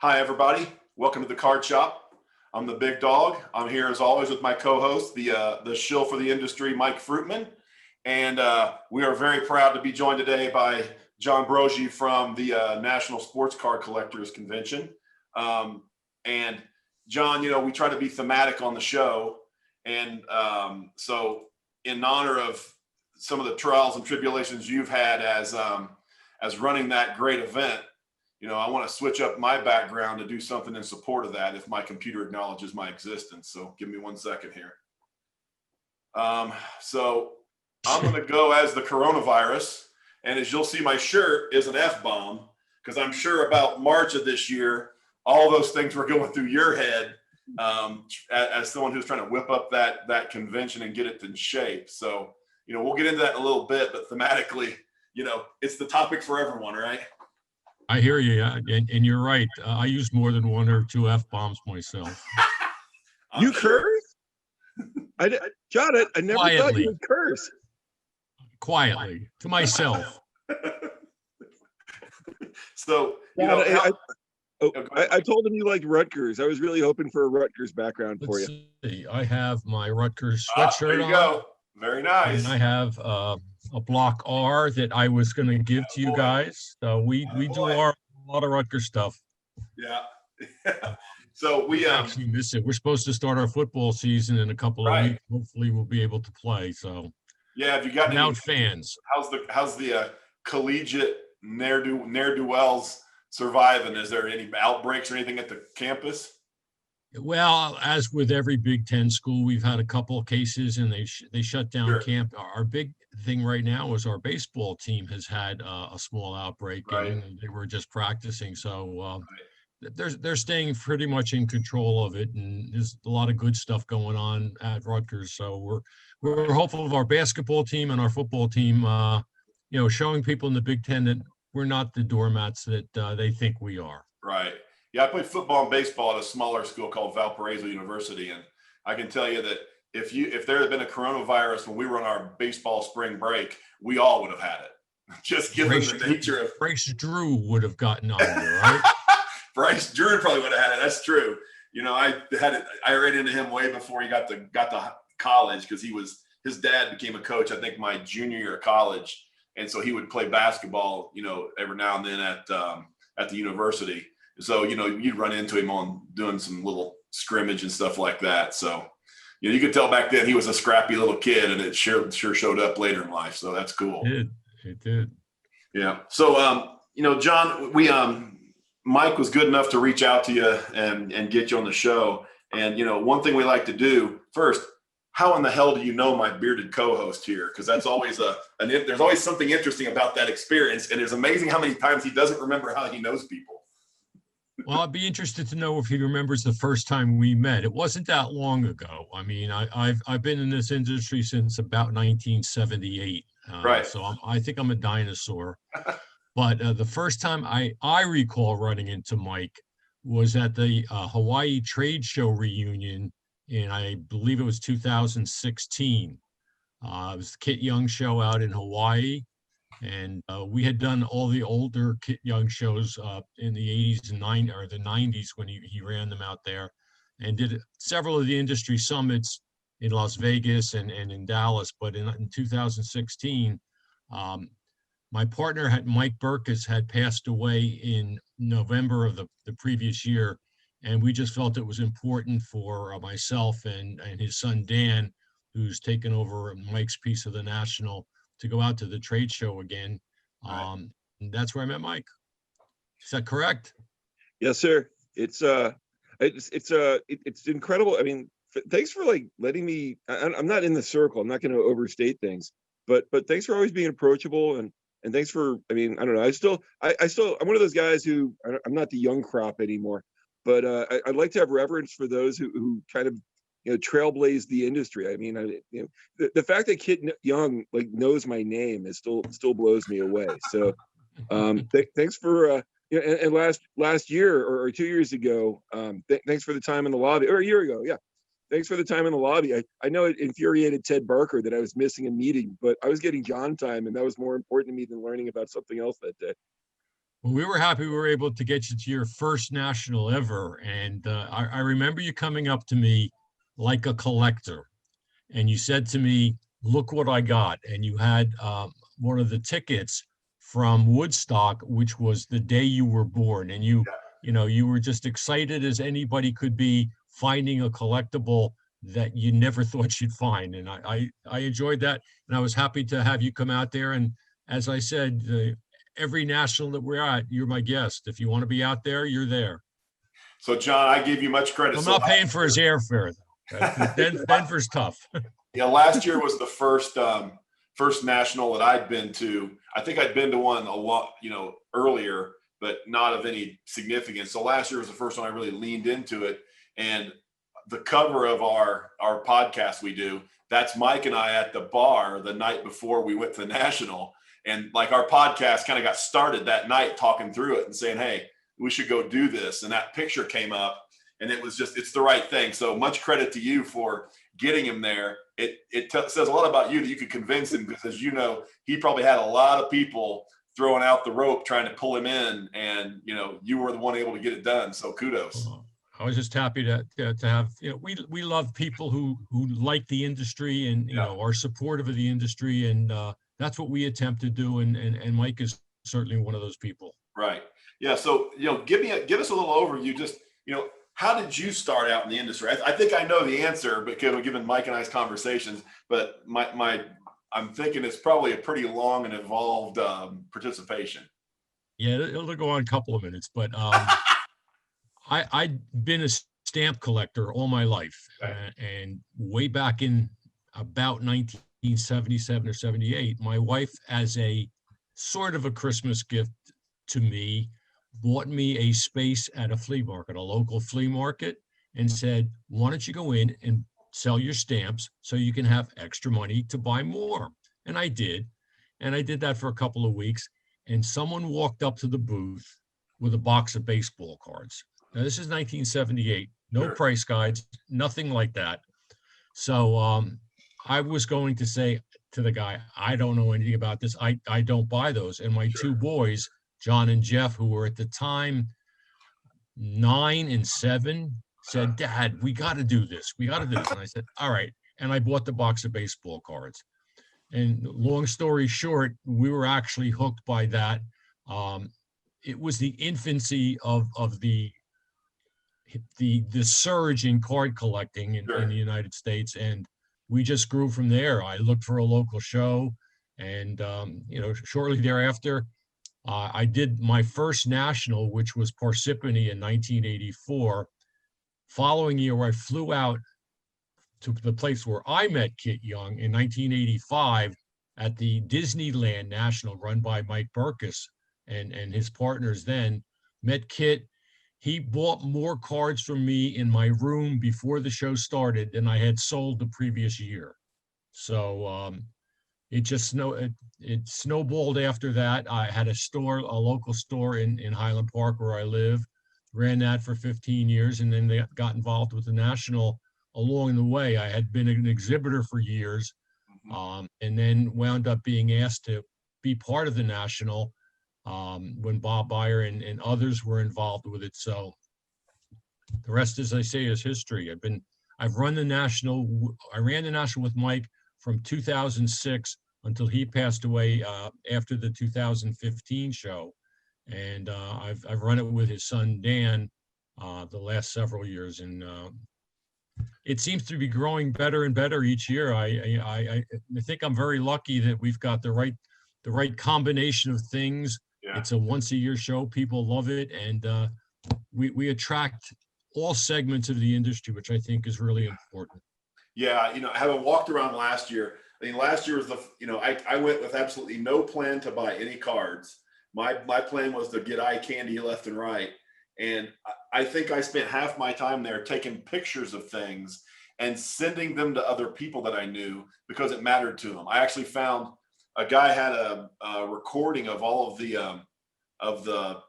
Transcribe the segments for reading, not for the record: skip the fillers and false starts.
Hi, everybody. Welcome to the Card Shop. I'm the big dog. I'm here as always with my co-host, the shill for the industry, Mike Fruitman, and we are very proud to be joined today by John Broggi from the National Sports Card Collectors Convention. And John, we try to be thematic on the show, and so in honor of some of the trials and tribulations you've had as running that great event. I want to switch up my background to do something in support of that if my computer acknowledges my existence. So give me 1 second here. So I'm going to go as the coronavirus. And as you'll see, my shirt is an F-bomb because I'm sure about March of this year, all those things were going through your head as someone who's trying to whip up that convention and get it in shape. So, we'll get into that in a little bit, but thematically, it's the topic for everyone, right? I hear you, and you're right. I use more than one or two F-bombs myself. You curse? John, I never thought you would curse. Quietly, to myself. So, I told him you liked Rutgers. I was really hoping for a Rutgers background for you. See. I have my Rutgers sweatshirt there you on. Go. Very nice. And I have a block R that I was going to give to you guys. So we do a lot of Rutgers stuff. Yeah. So we actually miss it. We're supposed to start our football season in a couple of weeks. Hopefully we'll be able to play. So yeah, have you got any fans? How's the collegiate ne'er-do-wells surviving? Is there any outbreaks or anything at the campus? Well, as with every Big Ten school, we've had a couple of cases, and they shut down camp. Our big thing right now is our baseball team has had a small outbreak, and they were just practicing. So they're staying pretty much in control of it, and there's a lot of good stuff going on at Rutgers. So we're hopeful of our basketball team and our football team, showing people in the Big Ten that we're not the doormats that they think we are. Right. Yeah, I played football and baseball at a smaller school called Valparaiso University, and I can tell you that if there had been a coronavirus when we were on our baseball spring break, we all would have had it. Just given the nature of Bryce Drew would have gotten on there, right? Bryce Drew probably would have had it. That's true. I ran into him way before he got to college because his dad became a coach, I think, my junior year of college, and so he would play basketball, every now and then at the university. So, you'd run into him on doing some little scrimmage and stuff like that. So, you could tell back then he was a scrappy little kid, and it sure showed up later in life. So that's cool. It did. Yeah. So, John, Mike was good enough to reach out to you and get you on the show. And, one thing we like to do first, how in the hell do you know my bearded co-host here? Because that's always there's always something interesting about that experience. And it's amazing how many times he doesn't remember how he knows people. Well, I'd be interested to know if he remembers the first time we met. It wasn't that long ago. I mean, I've been in this industry since about 1978. Right. So I think I'm a dinosaur. But the first time I recall running into Mike was at the Hawaii Trade Show reunion in, I believe it was 2016. It was the Kit Young show out in Hawaii. And we had done all the older Kit Young shows in the 80s and 90s when he ran them out there, and did several of the industry summits in Las Vegas and in Dallas. But in 2016, my partner, Mike Burkus, had passed away in November of the previous year. And we just felt it was important for myself and his son, Dan, who's taken over Mike's piece of the National, to go out to the trade show again. And that's where I met Mike. Is that correct? Yes, sir. It's incredible. I mean, thanks for letting me. I'm not in the circle. I'm not going to overstate things, but thanks for always being approachable and thanks for. I mean, I don't know. I'm one of those guys who I'm not the young crop anymore, but I'd like to have reverence for those who kind of trailblaze the industry. I mean, the fact that Kit Young knows my name is still blows me away. So, thanks for and last year or 2 years ago, thanks for the time in the lobby, or a year ago, yeah. Thanks for the time in the lobby. I know it infuriated Ted Barker that I was missing a meeting, but I was getting John time, and that was more important to me than learning about something else that day. Well, we were happy we were able to get you to your first national ever. And I remember you coming up to me like a collector. And you said to me, look what I got. And you had one of the tickets from Woodstock, which was the day you were born. And you were just excited as anybody could be finding a collectible that you never thought you'd find. And I enjoyed that. And I was happy to have you come out there. And as I said, every national that we're at, you're my guest. If you want to be out there, you're there. So, John, I give you much credit. I'm So not paying for his airfare, though. Right? Denver's tough. Yeah, last year was the first national that I'd been to. I think I'd been to one a lot, earlier, but not of any significance. So last year was the first one I really leaned into it. And the cover of our podcast we do, that's Mike and I at the bar the night before we went to the national. And like our podcast kind of got started that night talking through it and saying, hey, we should go do this. And that picture came up and it was just, it's the right thing. So much credit to you for getting him there. It says a lot about you that you could convince him, because as you know, he probably had a lot of people throwing out the rope trying to pull him in, and you were the one able to get it done. So kudos. I was just happy to have, we love people who like the industry and are supportive of the industry, and that's what we attempt to do. And Mike is certainly one of those people. Right. Yeah. So give us a little overview. Just how did you start out in the industry? I think I know the answer, but given Mike and I's conversations, but I'm thinking it's probably a pretty long and involved participation. Yeah, it'll go on a couple of minutes, but I'd been a stamp collector all my life, and way back in about 1977 or 78, my wife, as a sort of a Christmas gift to me, bought me a space at a flea market, a local flea market, and said, why don't you go in and sell your stamps so you can have extra money to buy more? And I did. And I did that for a couple of weeks. And someone walked up to the booth with a box of baseball cards. Now, this is 1978, no Sure. price guides, nothing like that. So I was going to say to the guy, I don't know anything about this. I don't buy those. And my two boys, John and Jeff, who were at the time 9 and 7, said, Dad, we got to do this. We got to do this. And I said, all right. And I bought the box of baseball cards. And long story short, we were actually hooked by that. It was the infancy of the surge in card collecting in the United States. And we just grew from there. I looked for a local show, and shortly thereafter, I did my first national, which was Parsippany in 1984. Following year, I flew out to the place where I met Kit Young in 1985 at the Disneyland National, run by Mike Burkus and his partners then. Met Kit. He bought more cards from me in my room before the show started than I had sold the previous year. So it snowballed after that. I had a local store in Highland Park where I live, ran that for 15 years, and then they got involved with the national along the way. I had been an exhibitor for years, and then wound up being asked to be part of the national when Bob Beyer and others were involved with it. So the rest, as I say, is history. I've run the national. I ran the national with Mike from 2006 until he passed away after the 2015 show. And I've run it with his son, Dan, the last several years. And it seems to be growing better and better each year. I think I'm very lucky that we've got the right combination of things. Yeah. It's a once a year show. People love it. And we attract all segments of the industry, which I think is really important. Yeah. Having walked around last year, last year was I went with absolutely no plan to buy any cards. My plan was to get eye candy left and right. And I think I spent half my time there taking pictures of things and sending them to other people that I knew because it mattered to them. I actually found a guy had a recording of all of the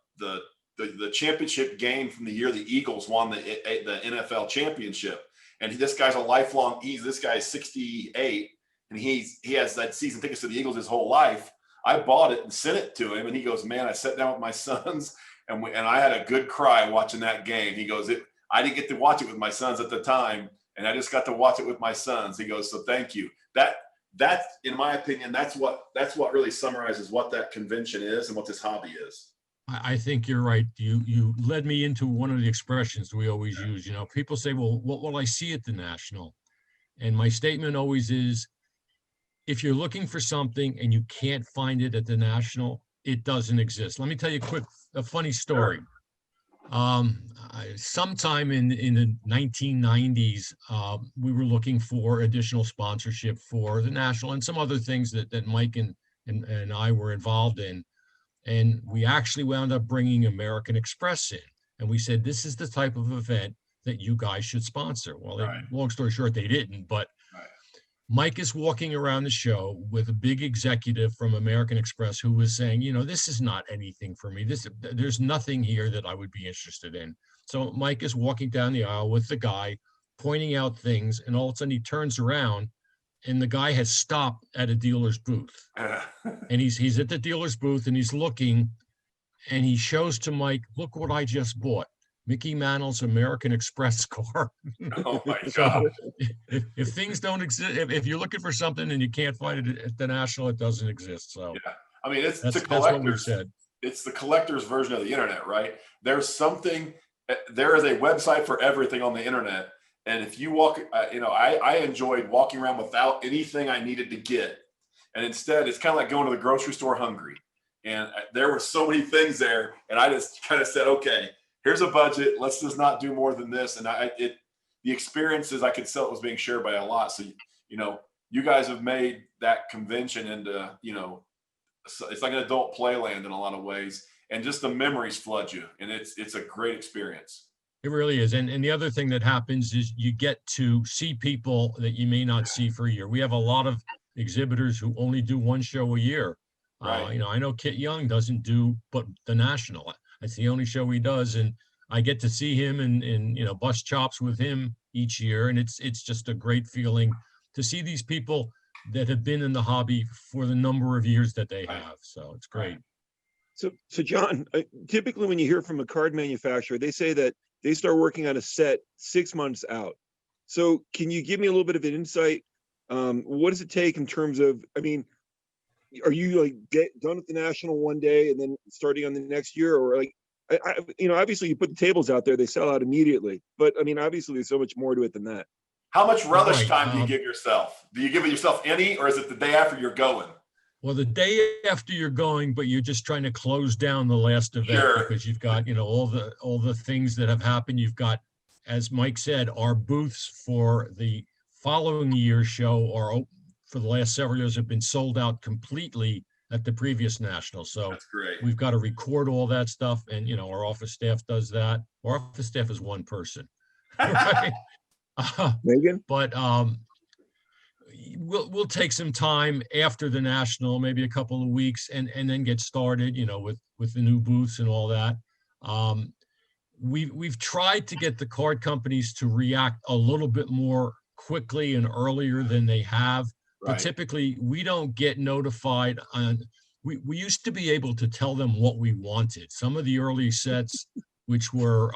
championship game from the year the Eagles won the NFL championship. And this guy's a lifelong. This guy is 68, and he has that season tickets to the Eagles his whole life. I bought it and sent it to him, and he goes, "Man, I sat down with my sons, and I had a good cry watching that game." He goes, I didn't get to watch it with my sons at the time, and I just got to watch it with my sons." He goes, "So thank you." That's in my opinion, that's what really summarizes what that convention is and what this hobby is. I think you're right. You led me into one of the expressions we always use. You know, people say, "Well, what will I see at the National?" And my statement always is, if you're looking for something and you can't find it at the National, it doesn't exist. Let me tell you a funny story. Sometime in the 1990s, we were looking for additional sponsorship for the National and some other things that Mike and I were involved in. And we actually wound up bringing American Express in. And we said, this is the type of event that you guys should sponsor. Well, Right. long story short, they didn't. But Right. Mike is walking around the show with a big executive from American Express who was saying, you know, this is not anything for me. There's nothing here that I would be interested in. So Mike is walking down the aisle with the guy, pointing out things, and all of a sudden he turns around and the guy has stopped at a dealer's booth. And he's at the dealer's booth and he's looking, and he shows to Mike, "Look what I just bought. Mickey Mantle's American Express car." Oh my So God. if things don't exist, if you're looking for something and you can't find it at the National, it doesn't exist. So Yeah. I mean, it's that's the what we've collectors. said. It's the collector's version of the internet, right? There is a website for everything on the internet. And if you walk, I enjoyed walking around without anything I needed to get. And instead, it's kind of like going to the grocery store hungry. And there were so many things there. And I just kind of said, okay, here's a budget. Let's just not do more than this. And the experiences I could sell it was being shared by a lot. So, you guys have made that convention into, it's like an adult playland in a lot of ways. And just the memories flood you. And it's a great experience. It really is. And the other thing that happens is you get to see people that you may not see for a year. We have a lot of exhibitors who only do one show a year. Right. I know Kit Young doesn't do but the National. That's the only show he does. And I get to see him and bust chops with him each year. And it's just a great feeling to see these people that have been in the hobby for the number of years that they have. So it's great. So John, typically when you hear from a card manufacturer, they say that they start working on a set 6 months out. So can you give me a little bit of an insight? What does it take in terms of, I mean, are you like get done at the National one day and then starting on the next year, or like, obviously you put the tables out there, they sell out immediately, but I mean, obviously there's so much more to it than that. How much relish Right, time do you give yourself? Do you give yourself any, or is it the day after you're going? Well, the day after you're going, but you're just trying to close down the last event because you've got, all the things that have happened. You've got, as Mike said, our booths for the following year's show are for the last several years have been sold out completely at the previous National. So That's great. we've got to record all that stuff. And, our office staff does that. Our office staff is one person. Right? Megan? But we'll take some time after the National, maybe a couple of weeks, and then get started, with the new booths and all that. We've tried to get the card companies to react a little bit more quickly and earlier than they have, but typically we don't get notified on. We used to be able to tell them what we wanted. Some of the early sets, which were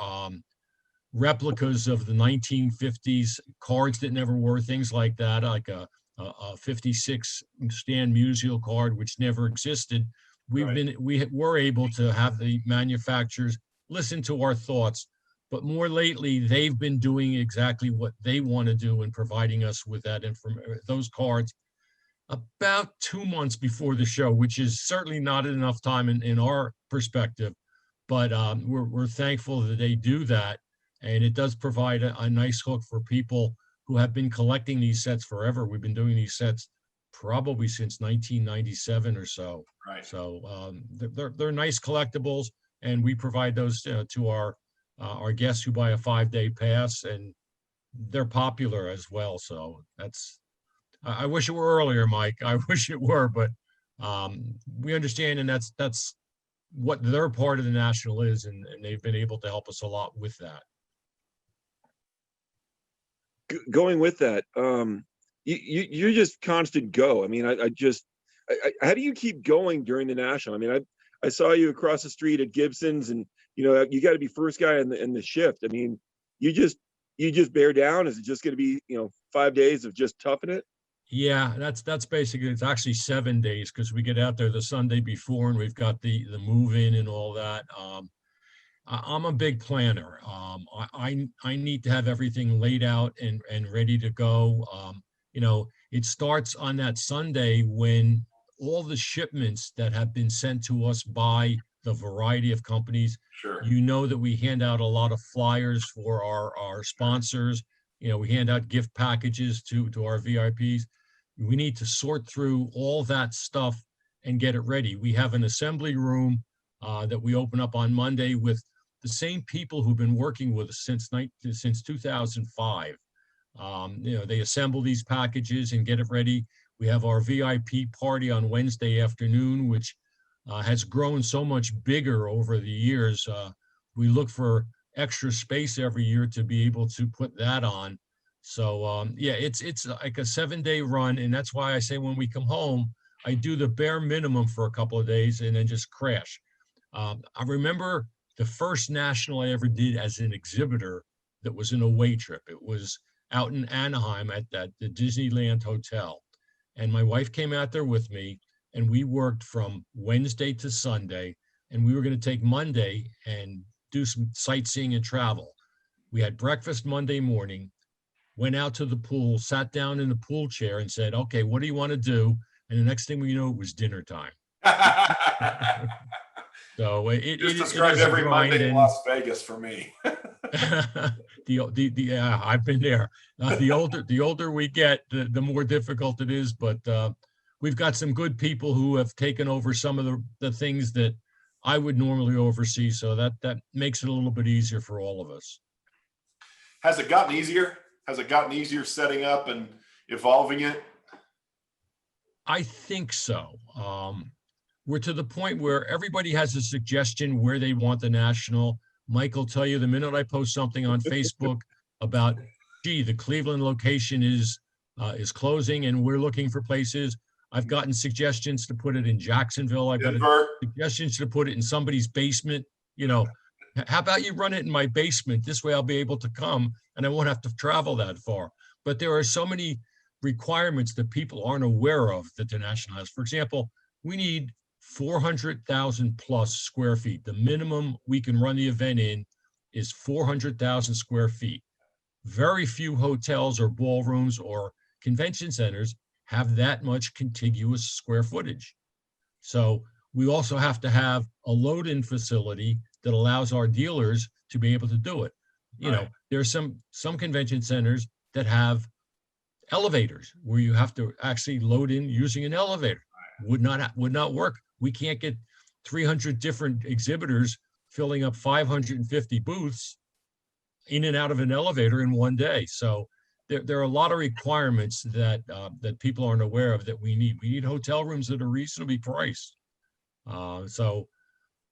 replicas of the 1950s cards that never were, things like that, like a 56 Stan Musial card, which never existed. We were able to have the manufacturers listen to our thoughts, but more lately, they've been doing exactly what they want to do and providing us with that information, those cards about 2 months before the show, which is certainly not enough time in our perspective, but we're thankful that they do that. And it does provide a nice hook for people who have been collecting these sets forever. We've been doing these sets probably since 1997 or so. Right. So they're nice collectibles, and we provide those to our guests who buy a 5-day pass, and they're popular as well. So I wish it were earlier, Mike. I wish it were, but we understand, and that's what their part of the National is, and they've been able to help us a lot with that. Going with that, you're just constant go. I mean, I just how do you keep going during the national? I mean, I saw you across the street at Gibson's, and you know you got to be first guy in the shift. I mean, you just bear down. Is it just going to be 5 days of just toughing it? Yeah, that's basically, it's actually 7 days because we get out there the Sunday before and we've got the move in and all that. I'm a big planner. I need to have everything laid out and ready to go. It starts on that Sunday when all the shipments that have been sent to us by the variety of companies, Sure. that we hand out a lot of flyers for our sponsors. We hand out gift packages to our VIPs. We need to sort through all that stuff and get it ready. We have an assembly room that we open up on Monday with the same people who've been working with us since 2005. They assemble these packages and get it ready. We have our VIP party on Wednesday afternoon, which has grown so much bigger over the years. We look for extra space every year to be able to put that on. So it's like a 7-day run, and that's why I say when we come home, I do the bare minimum for a couple of days and then just crash. I remember the first national I ever did as an exhibitor that was an away trip. It was out in Anaheim at the Disneyland Hotel, and my wife came out there with me, and we worked from Wednesday to Sunday, and we were going to take Monday and do some sightseeing and travel. We had breakfast Monday morning, went out to the pool, sat down in the pool chair and said, okay, what do you want to do? And the next thing we know, it was dinner time. So it described every Monday in Las Vegas for me. Yeah, I've been there. The older we get, the more difficult it is. But we've got some good people who have taken over some of the things that I would normally oversee. So that makes it a little bit easier for all of us. Has it gotten easier? Has it gotten easier setting up and evolving it? I think so. We're to the point where everybody has a suggestion where they want the national. Mike will tell you the minute I post something on Facebook about, gee, the Cleveland location is closing and we're looking for places. I've gotten suggestions to put it in Jacksonville. I've got suggestions to put it in somebody's basement. How about you run it in my basement? This way I'll be able to come and I won't have to travel that far. But there are so many requirements that people aren't aware of that the national has. For example, we need 400,000 plus square feet. The minimum we can run the event in is 400,000 square feet. Very few hotels or ballrooms or convention centers have that much contiguous square footage. So we also have to have a load-in facility that allows our dealers to be able to do it. There's some convention centers that have elevators where you have to actually load in using an elevator. Would not work. We can't get 300 different exhibitors filling up 550 booths in and out of an elevator in one day. So there are a lot of requirements that people aren't aware of that we need. We need hotel rooms that are reasonably priced. So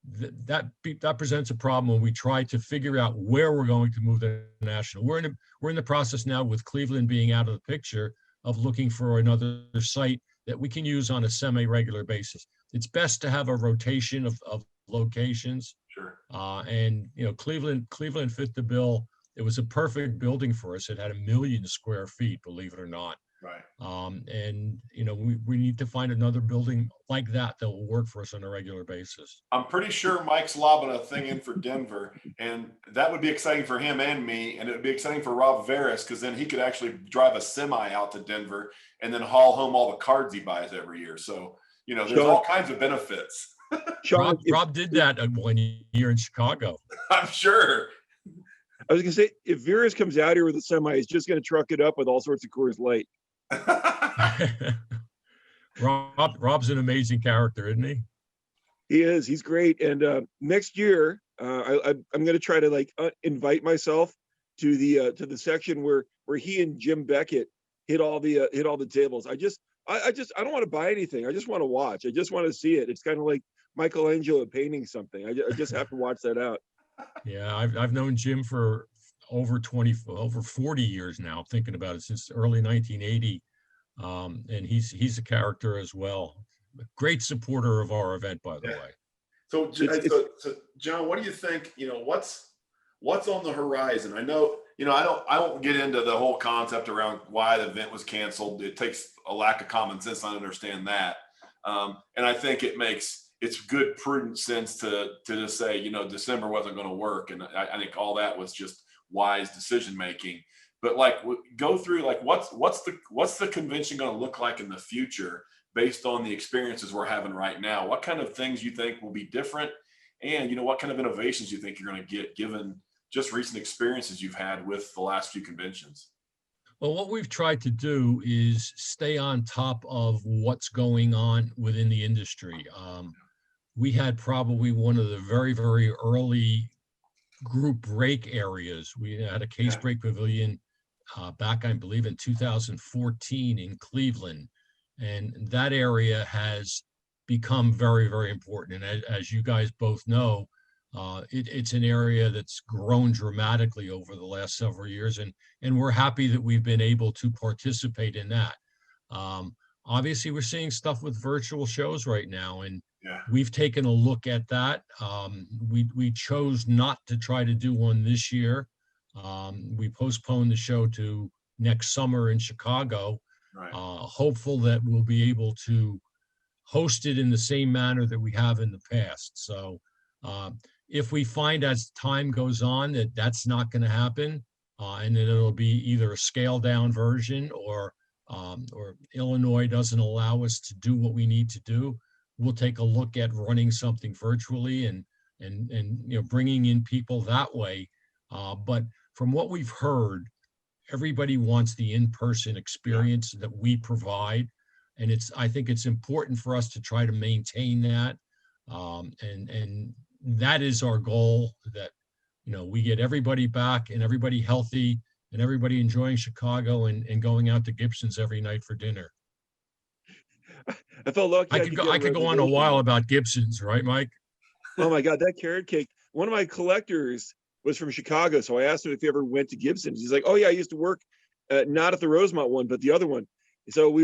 that presents a problem when we try to figure out where we're going to move the national. We're in the process now with Cleveland being out of the picture of looking for another site that we can use on a semi-regular basis. It's best to have a rotation of locations. Sure. And Cleveland fit the bill. It was a perfect building for us. It had 1 million square feet, believe it or not. Right. And we need to find another building like that will work for us on a regular basis. I'm pretty sure Mike's lobbing a thing in for Denver, and that would be exciting for him and me, and it would be exciting for Rob Veras because then he could actually drive a semi out to Denver and then haul home all the cards he buys every year. So there's all kinds of benefits. Rob did that 1 year in Chicago. I'm sure. I was gonna say, if Veras comes out here with a semi, he's just gonna truck it up with all sorts of Coors Light. Rob's an amazing character, isn't he? He is. He's great. And next year, I'm going to try to invite myself to the section where he and Jim Beckett hit all the tables. I don't want to buy anything. I just want to watch. I just want to see it. It's kind of like Michelangelo painting something. I just have to watch that out. Yeah, I've known Jim for over 40 years now, thinking about it, since early 1980. And he's a character as well. great supporter of our event, by the Yeah. way. So, It's so John, what do you think? What's on the horizon? I know, I won't get into the whole concept around why the event was canceled. It takes a lack of common sense. I understand that, and I think it's good, prudent sense to just say, December wasn't going to work, and I think all that was just wise decision making. But go through what's the convention going to look like in the future based on the experiences we're having right now? What kind of things you think will be different, and what kind of innovations you think you're going to get given just recent experiences you've had with the last few conventions? Well, what we've tried to do is stay on top of what's going on within the industry. We had probably one of the very, very early group break areas. We had a case Yeah. break pavilion back, I believe, in 2014 in Cleveland. And that area has become very, very important. And as you guys both know, it's an area that's grown dramatically over the last several years. And we're happy that we've been able to participate in that. Obviously, we're seeing stuff with virtual shows right now, and Yeah. we've taken a look at that. We chose not to try to do one this year. We postponed the show to next summer in Chicago, Right. hopeful that we'll be able to host it in the same manner that we have in the past. So if we find as time goes on that that's not going to happen, and that it'll be either a scaled down version or Illinois doesn't allow us to do what we need to do, we'll take a look at running something virtually and bringing in people that way. But from what we've heard, everybody wants the in-person experience that we provide, and I think it's important for us to try to maintain that, and that is our goal, that we get everybody back and everybody healthy and everybody enjoying Chicago and going out to Gibson's every night for dinner. I felt lucky. I could go on a while about Gibson's, right, Mike? Oh my God, that carrot cake. One of my collectors was from Chicago. So I asked him if he ever went to Gibson's. He's like, oh yeah, I used to work not at the Rosemont one, but the other one. So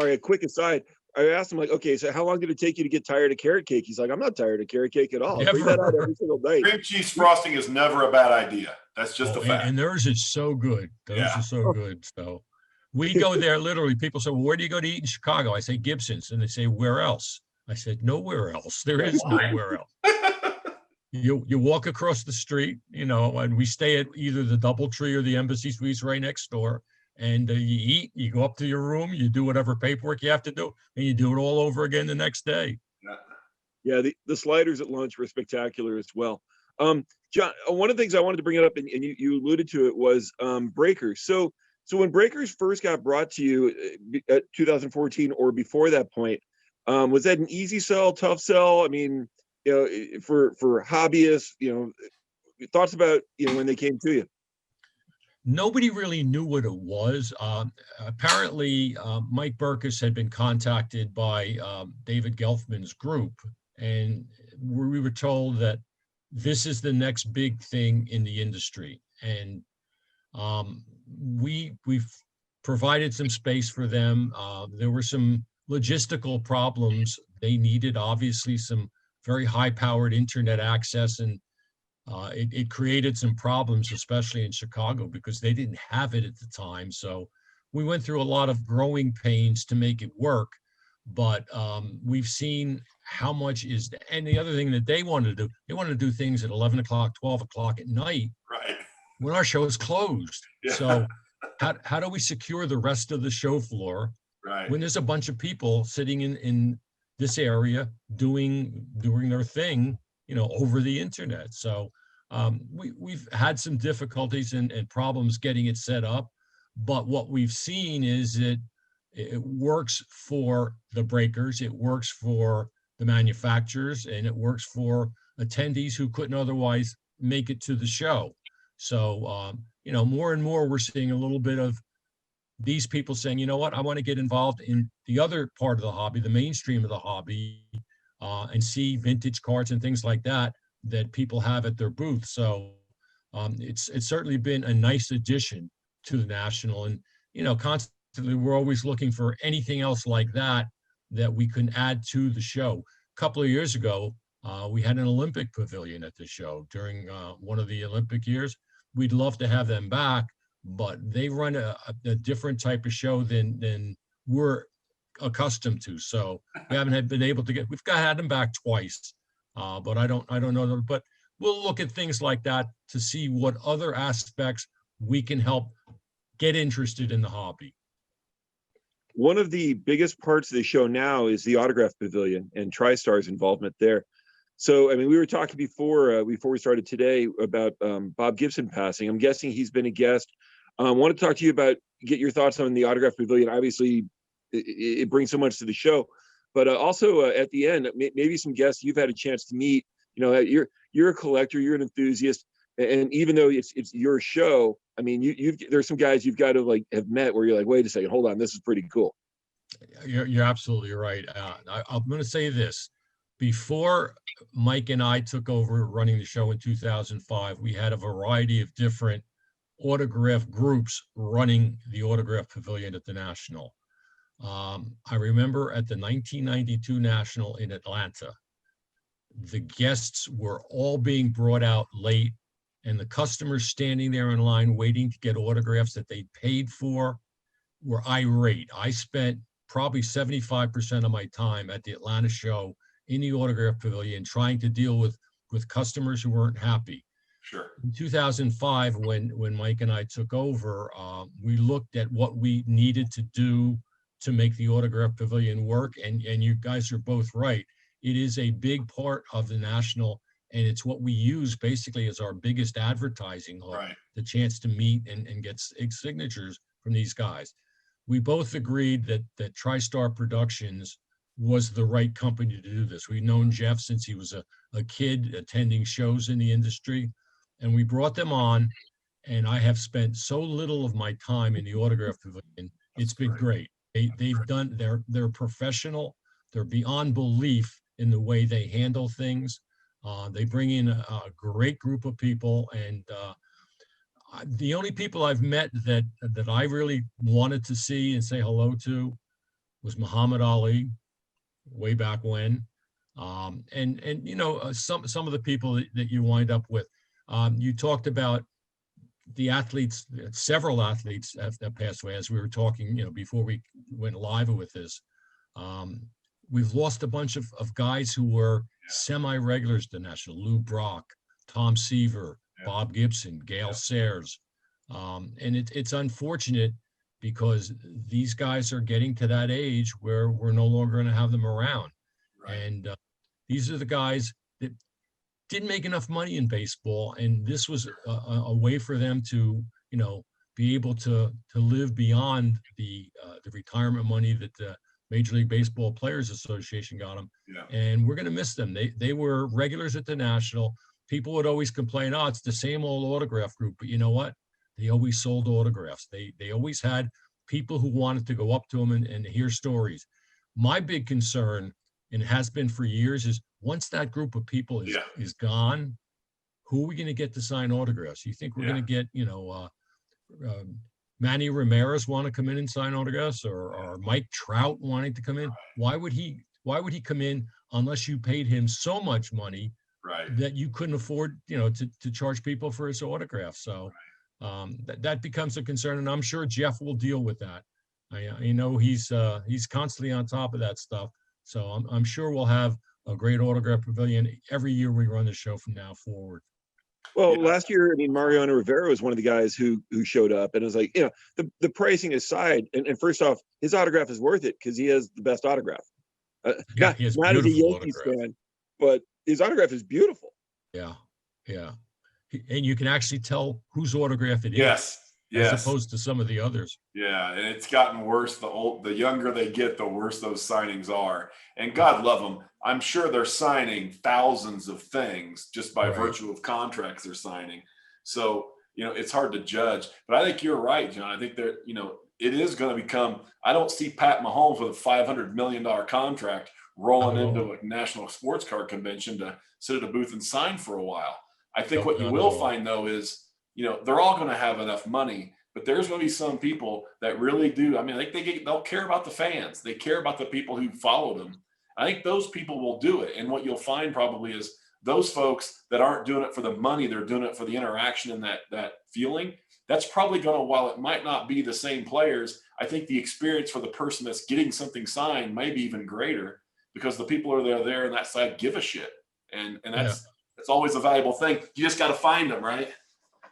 a quick aside. I asked him, like, okay, so how long did it take you to get tired of carrot cake? He's like, I'm not tired of carrot cake at all. I bring that out every single night. Cream cheese frosting is never a bad idea. That's just a fact. And theirs is so good. Theirs is so good. So we go there literally. People say, well, where do you go to eat in Chicago? I say Gibson's. And they say, where else? I said, nowhere else. There is nowhere else. You walk across the street, and we stay at either the DoubleTree or the Embassy Suites right next door. And you eat, you go up to your room, you do whatever paperwork you have to do, and you do it all over again the next day. Yeah, the sliders at lunch were spectacular as well. John, one of the things I wanted to bring it up, and you alluded to it, was breakers. So when breakers first got brought to you at 2014 or before that point, was that an easy sell, tough sell? I mean, for hobbyists, thoughts about when they came to you? Nobody really knew what it was. Apparently, Mike Burkus had been contacted by David Gelfman's group, and we were told that this is the next big thing in the industry. And we've provided some space for them. There were some logistical problems. They needed, obviously, some very high-powered internet access, and it created some problems, especially in Chicago, because they didn't have it at the time. So we went through a lot of growing pains to make it work. But we've seen how much and the other thing that they wanted to do, they wanted to do things at 11 o'clock, 12 o'clock at night, right, when our show is closed. Yeah. So how do we secure the rest of the show floor, right, when there's a bunch of people sitting in this area doing their thing, over the internet? So we've had some difficulties and problems getting it set up, but what we've seen is that it works for the breakers, it works for the manufacturers, and it works for attendees who couldn't otherwise make it to the show. So more and more we're seeing a little bit of these people saying, you know what, I want to get involved in the other part of the hobby, the mainstream of the hobby, and see vintage cards and things like that people have at their booth. So it's certainly been a nice addition to the National. And, constantly we're always looking for anything else like that that we can add to the show. A couple of years ago, we had an Olympic pavilion at the show during one of the Olympic years. We'd love to have them back, but they run a different type of show than we're accustomed to. So we haven't been able to get. Had them back twice, but I don't know. But we'll look at things like that to see what other aspects we can help get interested in the hobby. One of the biggest parts of the show now is the autograph pavilion and TriStar's involvement there. So, I mean, we were talking before we started today about Bob Gibson passing. I'm guessing he's been a guest. I want to talk to you about, get your thoughts on the autograph pavilion. Obviously, it brings so much to the show, but also at the end, maybe some guests you've had a chance to meet. You know, you're a collector, you're an enthusiast, and even though it's your show, I mean, there's some guys you've got to like have met where you're like, wait a second, hold on, this is pretty cool. You're absolutely right. I'm going to say this. Before Mike and I took over running the show in 2005, we had a variety of different autograph groups running the autograph pavilion at the National. I remember at the 1992 National in Atlanta, the guests were all being brought out late, and the customers standing there in line waiting to get autographs that they paid for were irate. I spent probably 75% of my time at the Atlanta show in the autograph pavilion trying to deal with customers who weren't happy. Sure. In 2005, when Mike and I took over, we looked at what we needed to do to make the autograph pavilion work. And you guys are both right. It is a big part of the National, and it's what we use basically as our biggest advertising hook, Right. the chance to meet and get signatures from these guys. We both agreed that TriStar Productions was the right company to do this. We've known Jeff since he was a kid attending shows in the industry, and we brought them on, and I have spent so little of my time in the autograph pavilion. It's been great. They've done, they're professional. They're beyond belief in the way they handle things. They bring in a great group of people, and the only people I've met that I really wanted to see and say hello to was Muhammad Ali, way back when, and you know, some of the people that you wind up with. You talked about the athletes, several athletes that passed away, as we were talking, you know, before we went live with this. We've lost a bunch of guys who were semi-regulars to National. Lou Brock, Tom Seaver, Bob Gibson, Gail Sayers. And it's unfortunate because these guys are getting to that age where we're no longer going to have them around. Right. And these are the guys that didn't make enough money in baseball. And this was a way for them to, you know, be able to live beyond the retirement money that the Major League Baseball Players Association got them. Yeah. And we're going to miss them. They were regulars at the National. People would always complain, oh, it's the same old autograph group. But you know what? They always sold autographs. They always had people who wanted to go up to them and hear stories. My big concern, and it has been for years, is once that group of people is gone, who are we going to get to sign autographs? You think we're going to get, you know, Manny Ramirez want to come in and sign autographs, or Mike Trout wanting to come in? Why would he come in unless you paid him so much money that you couldn't afford, you know, to charge people for his autograph? So that becomes a concern, and I'm sure Jeff will deal with that. I know he's constantly on top of that stuff. So I'm sure we'll have a great autograph pavilion every year we run the show from now forward. Well, last year, I mean, Mariano Rivera was one of the guys who showed up, and it was like, you know, the pricing aside, and first off, his autograph is worth it because he has the best autograph. Not as a Yankees fan, but his autograph is beautiful. Yeah. And you can actually tell whose autograph it is. As opposed to some of the others. Yeah, and it's gotten worse. The younger they get, the worse those signings are. And God love them. I'm sure they're signing thousands of things just by virtue of contracts they're signing. So, you know, it's hard to judge. But I think you're right, John. I think that, you know, it is going to become, I don't see Pat Mahomes with a $500 million contract rolling into a national sports car convention to sit at a booth and sign for a while. I think what you will find, though, is, you know, they're all going to have enough money but there's going to be some people that really do. I mean, I think they'll care about the fans. They care about the people who follow them. I think those people will do it. And what you'll find probably is those folks that aren't doing it for the money, they're doing it for the interaction and that feeling. That's probably going to, while it might not be the same players, I think the experience for the person that's getting something signed may be even greater because the people that are there on that side give a shit. And that's always a valuable thing. You just got to find them, right?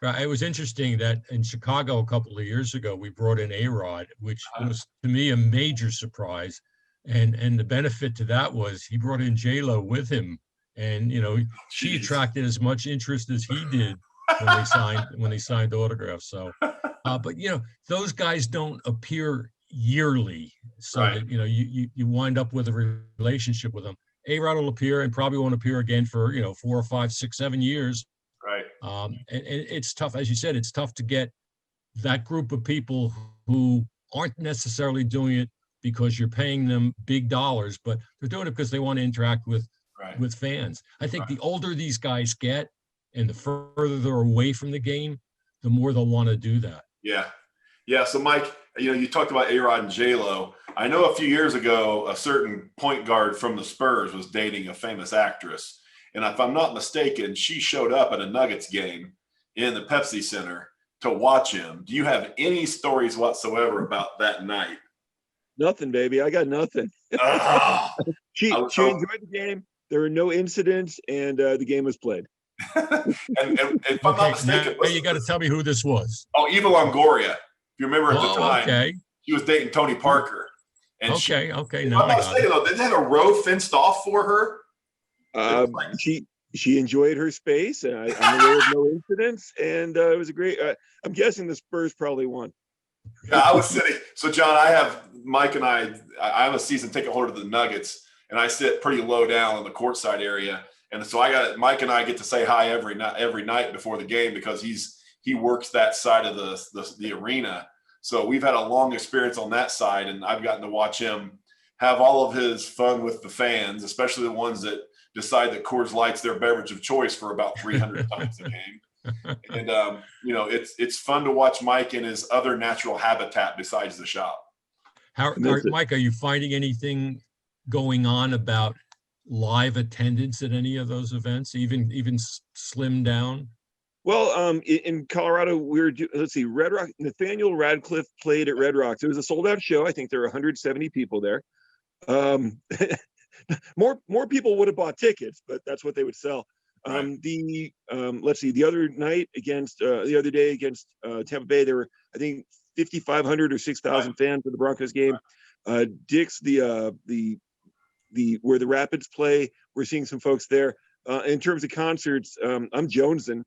Right. It was interesting that in Chicago a couple of years ago, we brought in A-Rod, which was to me a major surprise. And the benefit to that was he brought in J-Lo with him. And, she attracted as much interest as he did when they signed autographs. So, but those guys don't appear yearly, so Right. that you wind up with a relationship with them. A-Rod will appear and probably won't appear again for 4 or 5, 6, 7 years. Right. And it's tough, as you said, it's tough to get that group of people who aren't necessarily doing it because you're paying them big dollars, but they're doing it because they want to interact with fans. I think the older these guys get and the further they're away from the game, the more they'll want to do that. Yeah. Yeah. So Mike, you talked about A-Rod and J-Lo. I know a few years ago, a certain point guard from the Spurs was dating a famous actress. And if I'm not mistaken, she showed up at a Nuggets game in the Pepsi Center to watch him. Do you have any stories whatsoever about that night? Nothing, baby. I got nothing. She enjoyed the game. There were no incidents, and the game was played. and if I'm not mistaken, now you got to tell me who this was. Oh, Eva Longoria. If you remember at the time, okay. She was dating Tony Parker. And okay. If Now I'm not mistaken, though, did they have a row fenced off for her? She enjoyed her space, and I'm aware of no incidents, and it was a great. I'm guessing the Spurs probably won. Yeah, I was sitting. So, John, I have Mike and I'm a season ticket holder to the Nuggets, and I sit pretty low down in the courtside area. And so Mike and I get to say hi every night before the game because he works that side of the arena. So we've had a long experience on that side, and I've gotten to watch him have all of his fun with the fans, especially the ones that decide that Coors Light's their beverage of choice for about 300 times a game. And it's fun to watch Mike in his other natural habitat besides the shop. Mike, are you finding anything going on about live attendance at any of those events, even slimmed down? Well, in Colorado, let's see, Red Rock. Nathaniel Radcliffe played at Red Rocks. It was a sold-out show. I think there were 170 people there. More people would have bought tickets, but that's what they would sell. Let's see, the other day against Tampa Bay, there were, I think, 5,500 or 6,000 fans of the Broncos game. Dick's, where the Rapids play, we're seeing some folks there. In terms of concerts, I'm jonesing.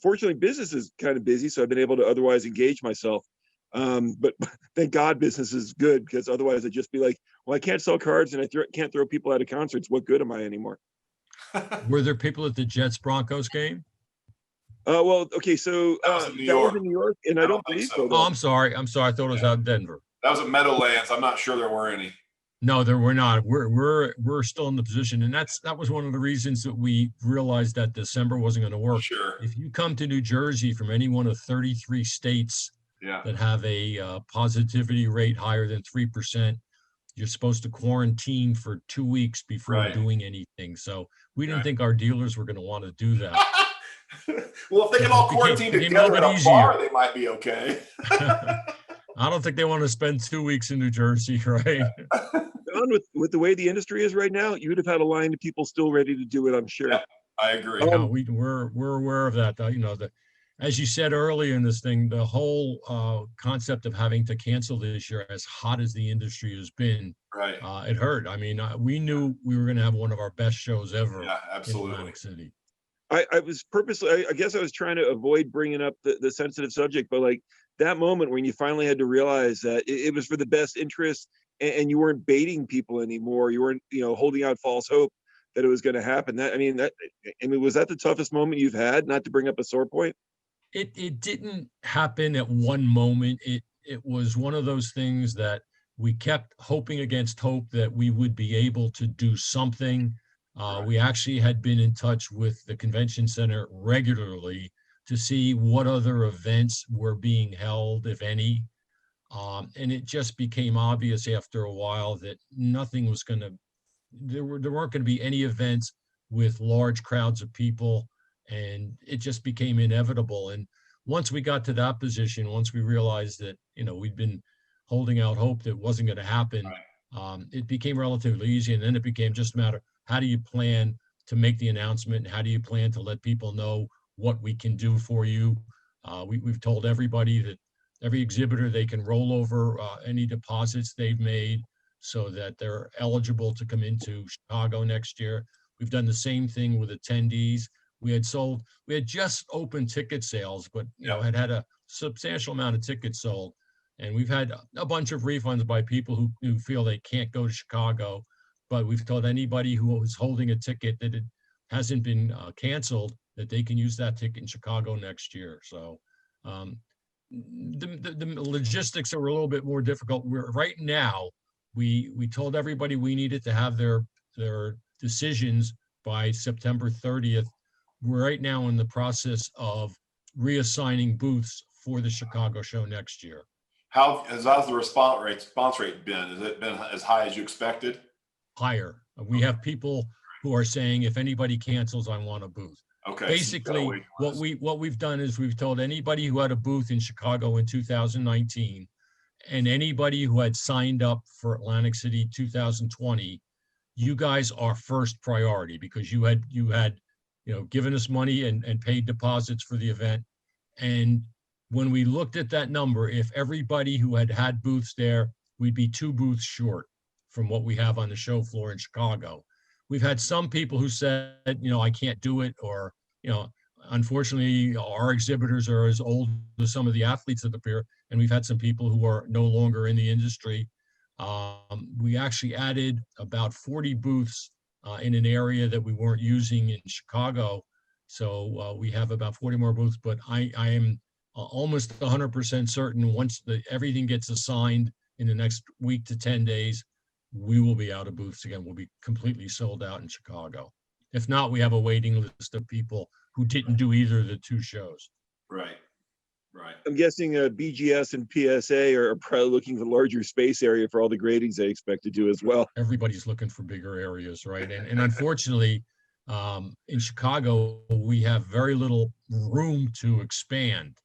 Fortunately, business is kind of busy, so I've been able to otherwise engage myself. But thank God business is good, because otherwise I'd just be like, well, I can't sell cards and I can't throw people out of concerts. What good am I anymore? Were there people at the Jets-Broncos game? Well, okay, so that was in New York, and I don't believe so. Oh, I'm sorry. I thought it was out in Denver. That was at Meadowlands. I'm not sure there were any. No, there were not. We're still in the position, and that was one of the reasons that we realized that December wasn't going to work. Sure. If you come to New Jersey from any one of 33 states that have a positivity rate higher than 3%, you're supposed to quarantine for 2 weeks before doing anything. So we didn't think our dealers were going to want to do that. Well, if they can all quarantine together at a bar, they might be okay. I don't think they want to spend 2 weeks in New Jersey, right? With the way the industry is right now, you would have had a line of people still ready to do it, I'm sure. Yeah, I agree. No, we're aware of that. As you said earlier in this thing, the whole concept of having to cancel this year, as hot as the industry has been, it hurt. I mean, we knew we were going to have one of our best shows ever. Yeah, absolutely. In Atlantic City. I was purposely, I guess I was trying to avoid bringing up the sensitive subject, but like that moment when you finally had to realize that it was for the best interest, and you weren't baiting people anymore. You weren't, holding out false hope that it was going to happen. Was that the toughest moment you've had? Not to bring up a sore point. It didn't happen at one moment. It was one of those things that we kept hoping against hope that we would be able to do something. We actually had been in touch with the convention center regularly to see what other events were being held, if any. And it just became obvious after a while that nothing was going to, there weren't going to be any events with large crowds of people, and it just became inevitable. And once we got to that position, once we realized that, we'd been holding out hope that it wasn't going to happen, it became relatively easy. And then it became just a matter, how do you plan to make the announcement? And how do you plan to let people know what we can do for you? We've told everybody that every exhibitor, they can roll over any deposits they've made so that they're eligible to come into Chicago next year. We've done the same thing with attendees. We had just opened ticket sales, but had a substantial amount of tickets sold. And we've had a bunch of refunds by people who feel they can't go to Chicago, but we've told anybody who is holding a ticket that it hasn't been canceled, that they can use that ticket in Chicago next year. So the logistics are a little bit more difficult. Right now, we told everybody we needed to have their decisions by September 30th. We're right now in the process of reassigning booths for the Chicago show next year. How's the response rate been? Has it been as high as you expected? Higher. We have people who are saying, if anybody cancels, I want a booth. Okay. Basically, what we've done is we've told anybody who had a booth in Chicago in 2019 and anybody who had signed up for Atlantic City 2020, you guys are first priority, because you had given us money and paid deposits for the event. And when we looked at that number, if everybody who had booths there, we'd be 2 booths short from what we have on the show floor in Chicago. We've had some people who said, I can't do it, or, unfortunately, our exhibitors are as old as some of the athletes that appear, and we've had some people who are no longer in the industry. We actually added about 40 booths in an area that we weren't using in Chicago. So we have about 40 more booths, but I am almost 100% certain once everything gets assigned in the next week to 10 days, we will be out of booths again. We'll be completely sold out in Chicago. If not, we have a waiting list of people who didn't do either of the 2 shows. Right. I'm guessing BGS and PSA are probably looking for larger space area for all the gradings they expect to do as well. Everybody's looking for bigger areas, right? And unfortunately, in Chicago, we have very little room to expand.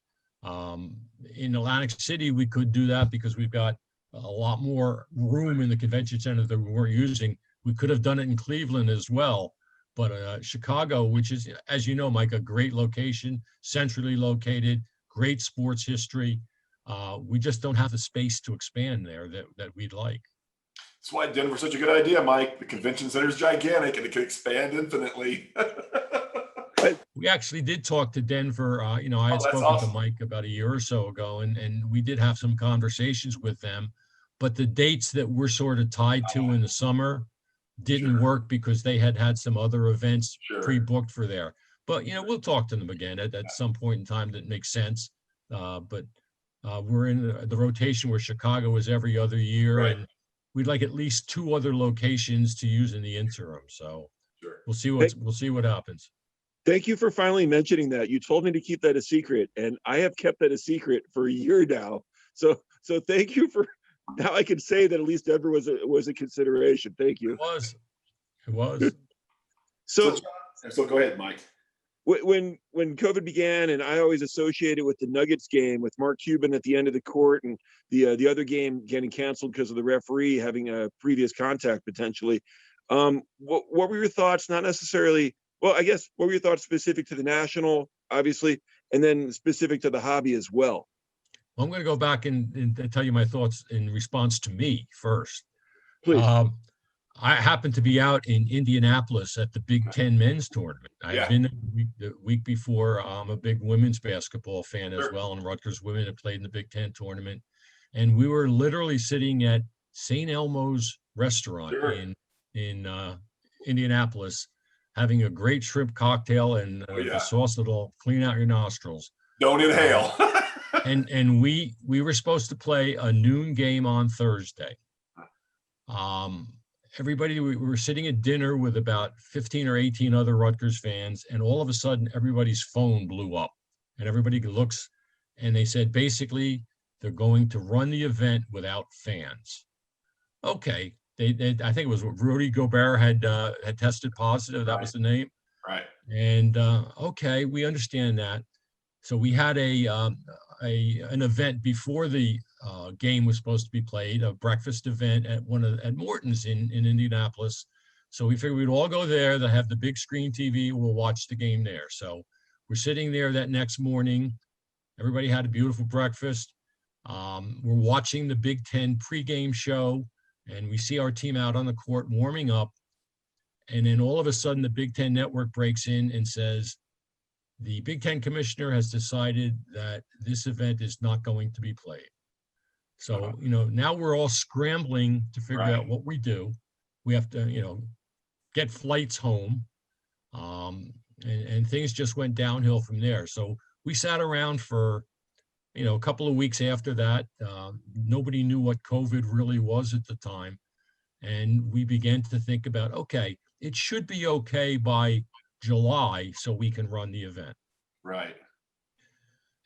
In Atlantic City, we could do that because we've got a lot more room in the convention center that we weren't using. We could have done it in Cleveland as well, but Chicago, which is, as you know, Mike, a great location, centrally located, great sports history. We just don't have the space to expand there that we'd like. That's why Denver's such a good idea, Mike. The convention center is gigantic and it can expand infinitely. We actually did talk to Denver. I had spoken to Mike about a year or so ago, and we did have some conversations with them. But the dates that we're sort of tied to in the summer didn't work because they had some other events pre-booked for there. But, we'll talk to them again at some point in time that makes sense. But we're in the rotation where Chicago is every other year, and we'd like at least 2 other locations to use in the interim. So we'll see what happens. Thank you for finally mentioning that. You told me to keep that a secret, and I have kept that a secret for a year now. So thank you for, now I can say that at least Denver was a consideration. Thank you. It was. So go ahead, Mike. When COVID began, and I always associated with the Nuggets game with Mark Cuban at the end of the court, and the other game getting canceled because of the referee having a previous contact potentially. What were your thoughts? Not necessarily. Well, I guess, what were your thoughts specific to the national, obviously, and then specific to the hobby as well? Well, I'm going to go back and tell you my thoughts in response to me first. Please. I happened to be out in Indianapolis at the Big Ten men's tournament. I've been the week before. I'm a big women's basketball fan as well, and Rutgers women have played in the Big Ten tournament. And we were literally sitting at St. Elmo's restaurant in Indianapolis, having a great shrimp cocktail and the sauce that'll clean out your nostrils. Don't inhale. and we were supposed to play a noon game on Thursday. Everybody, we were sitting at dinner with about 15 or 18 other Rutgers fans, and all of a sudden everybody's phone blew up. and everybody looks, and they said basically they're going to run the event without fans. Okay, I think it was Rudy Gobert had tested positive. That was the name. Right. And okay, we understand that. So we had an event before the game was supposed to be played, a breakfast event at Morton's in Indianapolis. So we figured we'd all go there. They have the big screen TV. We'll watch the game there. So we're sitting there that next morning. Everybody had a beautiful breakfast. We're watching the Big Ten pregame show, and we see our team out on the court warming up. And then all of a sudden, the Big Ten Network breaks in and says, the Big Ten commissioner has decided that this event is not going to be played. So, now we're all scrambling to figure out what we do. We have to, get flights home. And things just went downhill from there. So we sat around for, a couple of weeks after that. Nobody knew what COVID really was at the time. And we began to think about, okay, it should be okay by July so we can run the event. Right.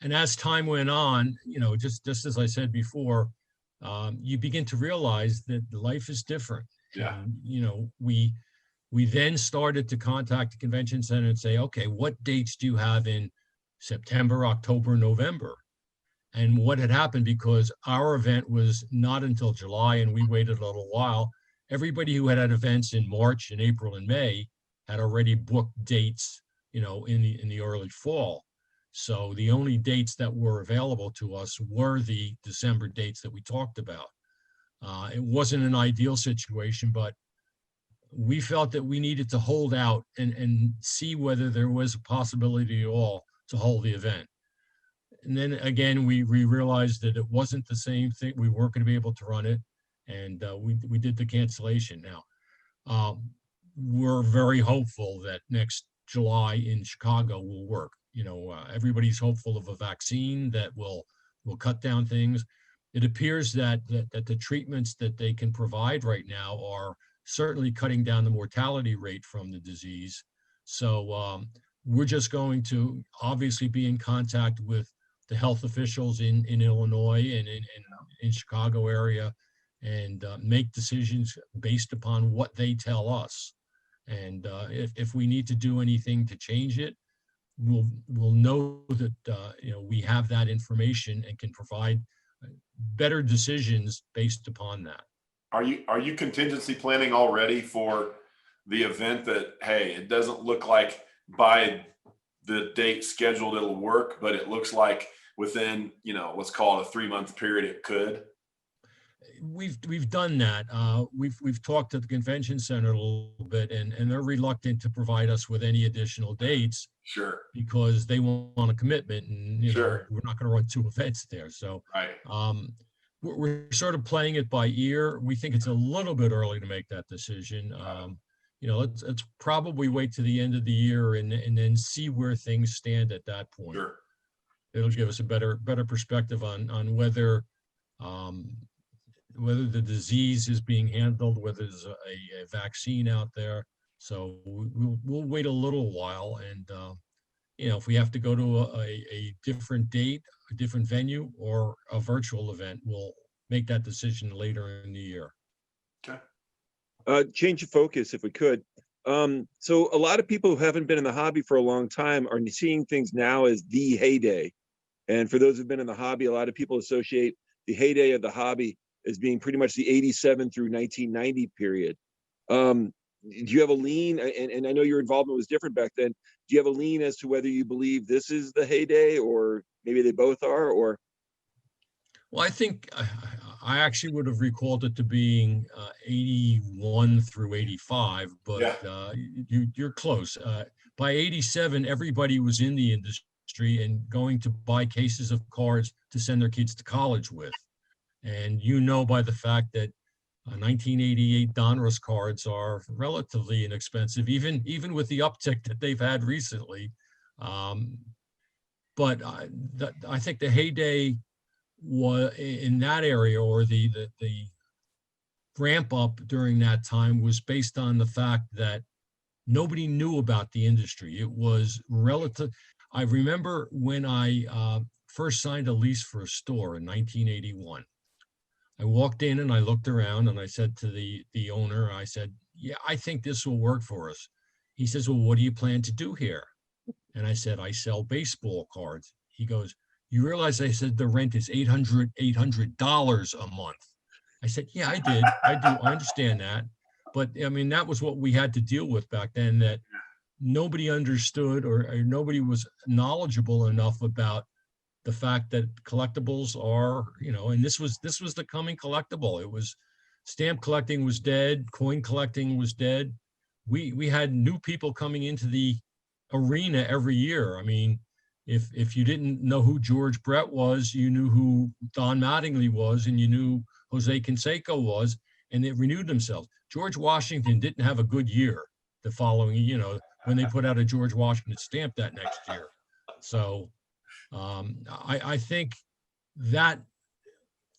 And as time went on, just as I said before, you begin to realize that life is different. Yeah. And, we then started to contact the convention center and say, okay, what dates do you have in September, October, November? And what had happened, because our event was not until July and we waited a little while, everybody who had events in March and April and May had already booked dates, in the early fall. So the only dates that were available to us were the December dates that we talked about. It wasn't an ideal situation, but we felt that we needed to hold out and see whether there was a possibility at all to hold the event. And then again, we realized that it wasn't the same thing. We weren't going to be able to run it. And we did the cancellation. Now, we're very hopeful that next July in Chicago will work. Everybody's hopeful of a vaccine that will cut down things. It appears that the treatments that they can provide right now are certainly cutting down the mortality rate from the disease. So we're just going to obviously be in contact with the health officials in Illinois and in Chicago area, and make decisions based upon what they tell us. And if we need to do anything to change it, we'll know that we have that information and can provide better decisions based upon that. Are you contingency planning already for the event that, hey, it doesn't look like by the date scheduled it'll work, but it looks like within, let's call it a 3-month period, it could? We've done that. We've talked to the convention center a little bit, and they're reluctant to provide us with any additional dates. Sure. Because they want a commitment, and Sure. we're not going to run 2 events there. So Right. We're sort of playing it by ear. We think it's a little bit early to make that decision. Let's probably wait to the end of the year and then see where things stand at that point. Sure. It'll give us a better perspective on whether the disease is being handled, whether there's a vaccine out there. So we'll wait a little while, and if we have to go to a different date, a different venue, or a virtual event, we'll make that decision later in the year. Okay. Change of focus, if we could. So a lot of people who haven't been in the hobby for a long time are seeing things now as the heyday. And for those who've been in the hobby, a lot of people associate the heyday of the hobby as being pretty much the 87 through 1990 period. Do you have a lean, and I know your involvement was different back then, do you have a lean as to whether you believe this is the heyday, or maybe they both are, or? Well, I think I actually would have recalled it to being 81 through 85, but you're close. By 87, everybody was in the industry and going to buy cases of cards to send their kids to college with. And by the fact that 1988 Donruss cards are relatively inexpensive, even with the uptick that they've had recently. But I think the heyday was in that area, or the ramp up during that time was based on the fact that nobody knew about the industry. It was relative. I remember when I first signed a lease for a store in 1981. I walked in and I looked around and I said to the owner, I said, "Yeah, I think this will work for us." He says, "Well, what do you plan to do here?" And I said, "I sell baseball cards." He goes, "You realize," I said, "the rent is $800 a month." I said, "Yeah, I did. I do. I understand that." But I mean, that was what we had to deal with back then, that nobody understood, or nobody was knowledgeable enough about the fact that collectibles are, and this was the coming collectible. It was, stamp collecting was dead, coin collecting was dead. We had new people coming into the arena every year. I mean, if you didn't know who George Brett was, you knew who Don Mattingly was, and you knew Jose Canseco was, and they renewed themselves. George Washington didn't have a good year the following, when they put out a George Washington stamp that next year. So I think that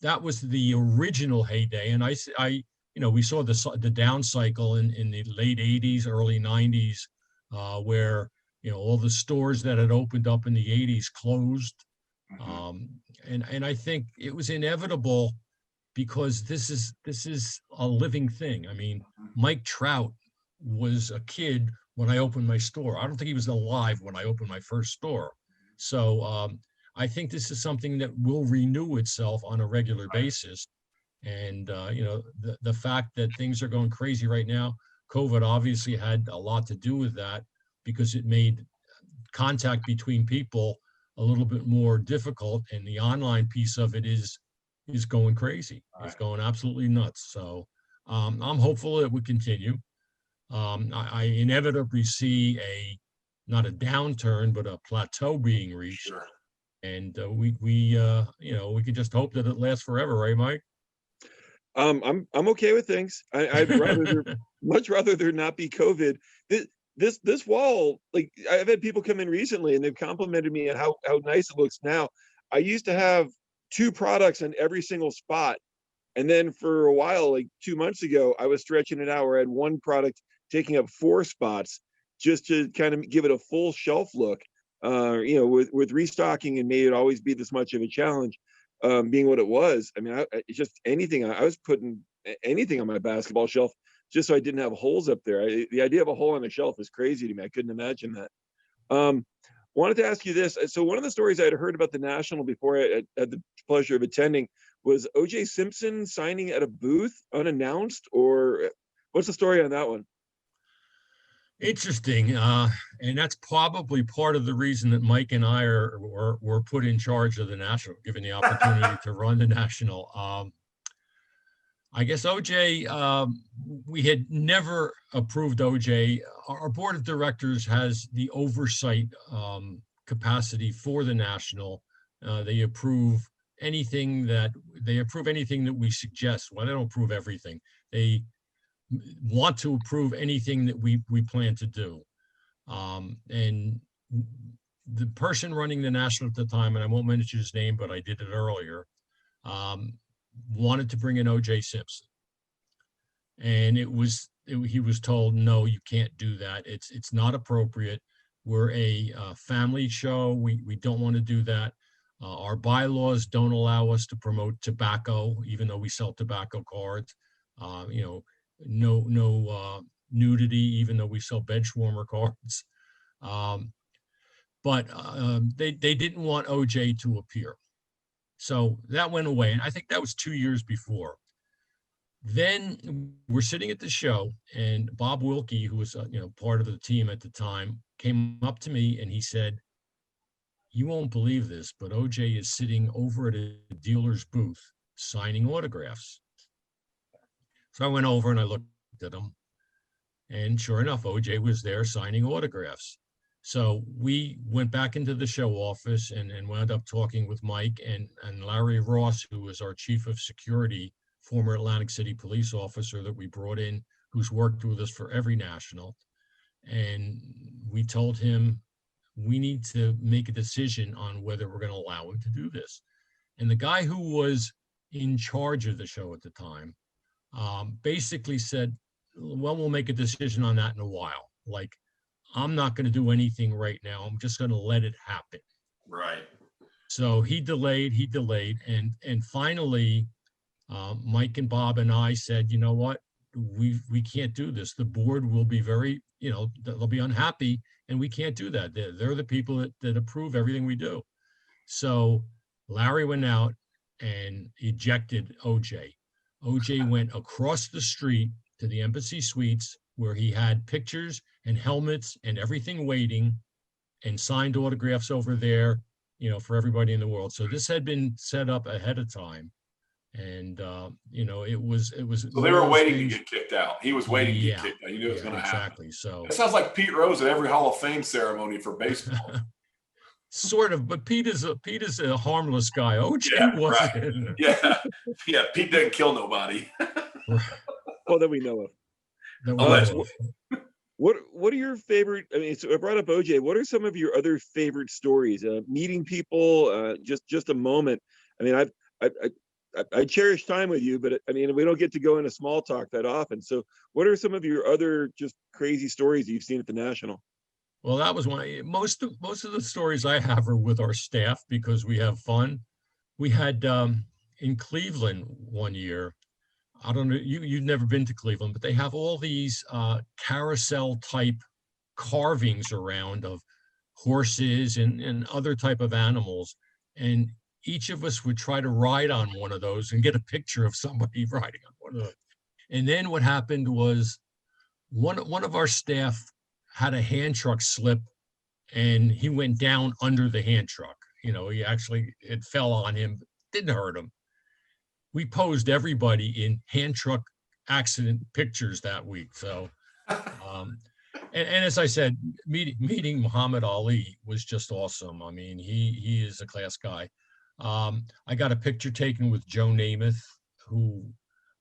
that was the original heyday, and we saw the down cycle in the late '80s, early '90s, where all the stores that had opened up in the '80s closed, and I think it was inevitable because this is a living thing. I mean, Mike Trout was a kid when I opened my store. I don't think he was alive when I opened my first store. So I think this is something that will renew itself on a regular basis. And the fact that things are going crazy right now, COVID obviously had a lot to do with that, because it made contact between people a little bit more difficult, and the online piece of it is going crazy. It's going absolutely nuts. So I'm hopeful it would continue. I inevitably see not a downturn, but a plateau being reached. Sure. And we can just hope that it lasts forever, right, Mike? I'm okay with things. I'd much rather there not be COVID. This wall, like, I've had people come in recently and they've complimented me on how nice it looks now. I used to have 2 products on every single spot, and then for a while, like 2 months ago, I was stretching it out where I had 1 product taking up 4 spots, just to kind of give it a full shelf look. With restocking, and made it always be this much of a challenge, being what it was. I mean, it's just anything. I was putting anything on my basketball shelf just so I didn't have holes up there. The idea of a hole on a shelf is crazy to me. I couldn't imagine that. Wanted to ask you this. So one of the stories I had heard about the National before I had the pleasure of attending was O.J. Simpson signing at a booth unannounced, or what's the story on that one? Interesting. And that's probably part of the reason that Mike and I were put in charge of the National, given the opportunity to run the National. I guess OJ, we had never approved OJ. Our board of directors has the oversight capacity for the National. They approve anything that we suggest. Well, they don't approve everything. They want to approve anything that we plan to do. And the person running the National at the time, and I won't mention his name, but I did it earlier, wanted to bring in O.J. Simpson. And he was told, no, you can't do that. It's not appropriate. We're a family show. We don't want to do that. Our bylaws don't allow us to promote tobacco, even though we sell tobacco cards. No nudity, even though we sell bench warmer cards. But they didn't want OJ to appear. So that went away. And I think that was 2 years before. Then we're sitting at the show, and Bob Wilkie, who was part of the team at the time, came up to me and he said, "You won't believe this, but OJ is sitting over at a dealer's booth signing autographs." So I went over and I looked at him, and sure enough, OJ was there signing autographs. So we went back into the show office and wound up talking with Mike and Larry Ross, who was our chief of security, former Atlantic City police officer that we brought in, who's worked with us for every National. And we told him, we need to make a decision on whether we're going to allow him to do this. And the guy who was in charge of the show at the time basically said, well, we'll make a decision on that in a while. Like, I'm not going to do anything right now. I'm just going to let it happen. Right. So he delayed, and finally, Mike and Bob and I said, you know what, we can't do this. The board will be very, they'll be unhappy, and we can't do that. They're the people that approve everything we do. So Larry went out and ejected OJ. OJ went across the street to the Embassy Suites where he had pictures and helmets and everything waiting, and signed autographs over there, for everybody in the world. So this had been set up ahead of time. And, it was. So they were waiting to get kicked out. He was waiting to get kicked out. You knew it was going to happen. Exactly. So it sounds like Pete Rose at every Hall of Fame ceremony for baseball. Sort of, but Pete is a harmless guy. OJ wasn't. Right. Yeah. Pete didn't kill nobody. Well, that we know of. What are your favorite? I mean, so I brought up OJ. What are some of your other favorite stories? Meeting people, just a moment. I mean, I cherish time with you, but I mean, we don't get to go into small talk that often. So, what are some of your other just crazy stories that you've seen at the National? Well, that was most of the stories I have are with our staff because we have fun. We had in Cleveland one year. I don't know, you've never been to Cleveland, but they have all these carousel type carvings around of horses and other type of animals. And each of us would try to ride on one of those and get a picture of somebody riding on one of those. And then what happened was one of our staff had a hand truck slip, and he went down under the hand truck. It fell on him, didn't hurt him. We posed everybody in hand truck accident pictures that week. So, and as I said, meeting Muhammad Ali was just awesome. I mean, he is a class guy. I got a picture taken with Joe Namath, who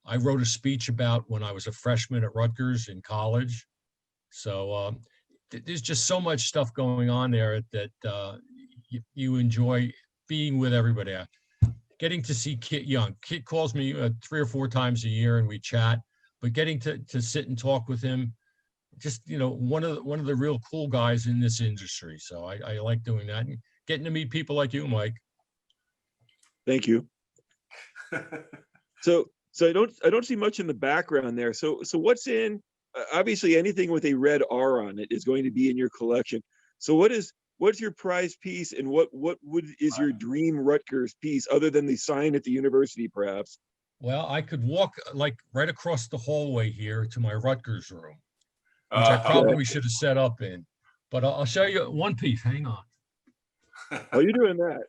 I wrote a speech about when I was a freshman at Rutgers in college. So there's just so much stuff going on there that you enjoy being with everybody. Getting to see Kit Young. Kit calls me 3 or 4 times a year and we chat, but getting to sit and talk with him, just, one of the real cool guys in this industry. So I like doing that and getting to meet people like you, Mike. Thank you. So I don't see much in the background there. So what's in, obviously anything with a red R on it is going to be in your collection. So what's your prize piece, and what is your dream Rutgers piece other than the sign at the university, perhaps? Well, I could walk like right across the hallway here to my Rutgers room, which I probably should have set up in, but I'll show you one piece. Hang on. Oh, you're doing that.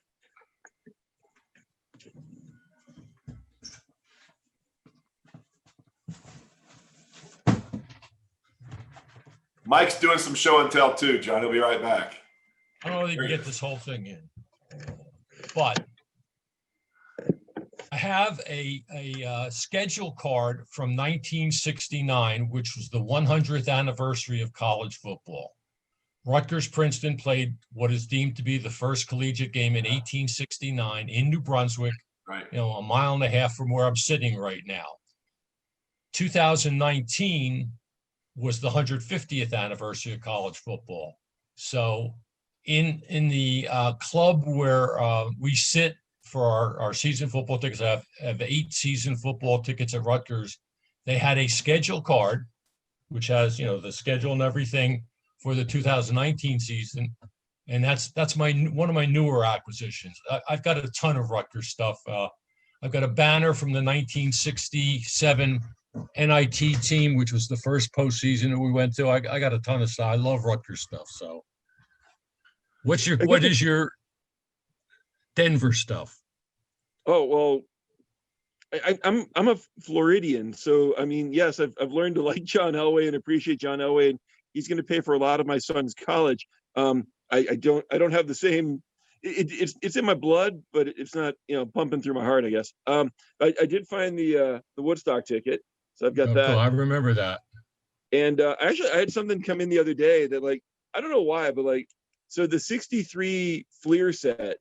Mike's doing some show and tell too, John. He'll be right back. I don't know if you can get this whole thing in, but I have a schedule card from 1969, which was the 100th anniversary of college football. Rutgers-Princeton played what is deemed to be the first collegiate game in 1869 in New Brunswick, right, a mile and a half from where I'm sitting right now. 2019 was the 150th anniversary of college football. So in the club where we sit for our season football tickets, I have 8 season football tickets at Rutgers. They had a schedule card, which has, the schedule and everything for the 2019 season. And that's one of my newer acquisitions. I've got a ton of Rutgers stuff. I've got a banner from the 1967 NIT team, which was the first postseason that we went to. I got a ton of stuff. I love Rutgers stuff. So what is your Denver stuff? Oh, well, I'm a Floridian. So, I mean, yes, I've learned to like John Elway and appreciate John Elway, and he's going to pay for a lot of my son's college. I don't have the same, it's in my blood, but it's not, pumping through my heart, I guess. I did find the Woodstock ticket. So I've got that. Cool. I remember that. And actually, I had something come in the other day that, like, I don't know why, but like, so the 63 Fleer set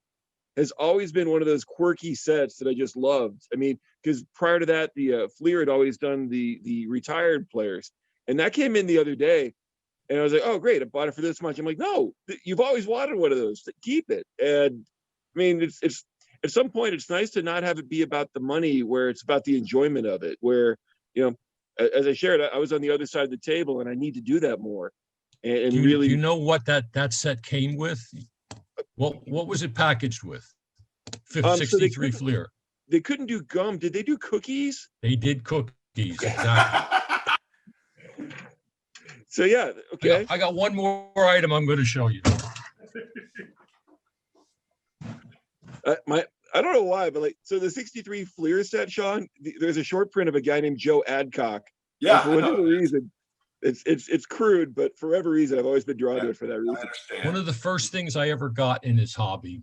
has always been one of those quirky sets that I just loved. I mean, because prior to that, the Fleer had always done the retired players. And that came in the other day. And I was like, oh, great, I bought it for this much. I'm like, no, you've always wanted one of those. Keep it. And I mean, it's at some point, it's nice to not have it be about the money, where it's about the enjoyment of it. Where, you know, as I shared, I was on the other side of the table, and I need to do that more. And Do really, you know what that set came with? What was it packaged with? so 63 Fleer. they couldn't do gum. Did they do cookies? They did cookies, exactly. So yeah, okay. I got one more item I'm going to show you. I don't know why, but like, so the 63 Fleer set, Sean, there's a short print of a guy named Joe Adcock. Yeah. And for whatever reason, it's crude, but for whatever reason, I've always been drawn to it for that I reason. understand. One of the first things I ever got in this hobby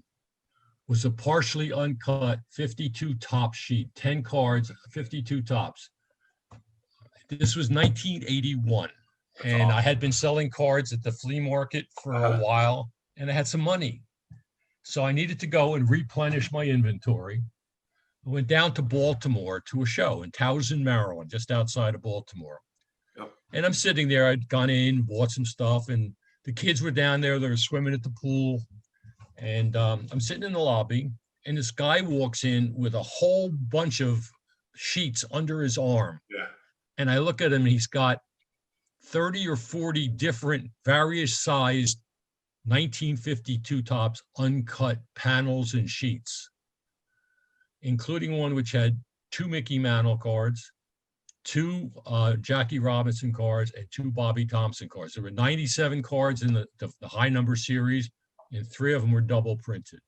was a partially uncut 52 top sheet, 10 cards, 52 tops. This was 1981. And I had been selling cards at the flea market for a while, and I had some money. So I needed to go and replenish my inventory. I went down to Baltimore to a show in Towson, Maryland, just outside of Baltimore. Yep. And I'm sitting there. I'd gone in, bought some stuff, and the kids were down there. They were swimming at the pool. And I'm sitting in the lobby, and this guy walks in with a whole bunch of sheets under his arm. Yeah. And I look at him, and he's got 30 or 40 different various sized 1952 tops, uncut panels and sheets, including one which had 2 Mickey Mantle cards, 2 Jackie Robinson cards, and 2 Bobby Thompson cards. There were 97 cards in the high number series, and 3 of them were double printed.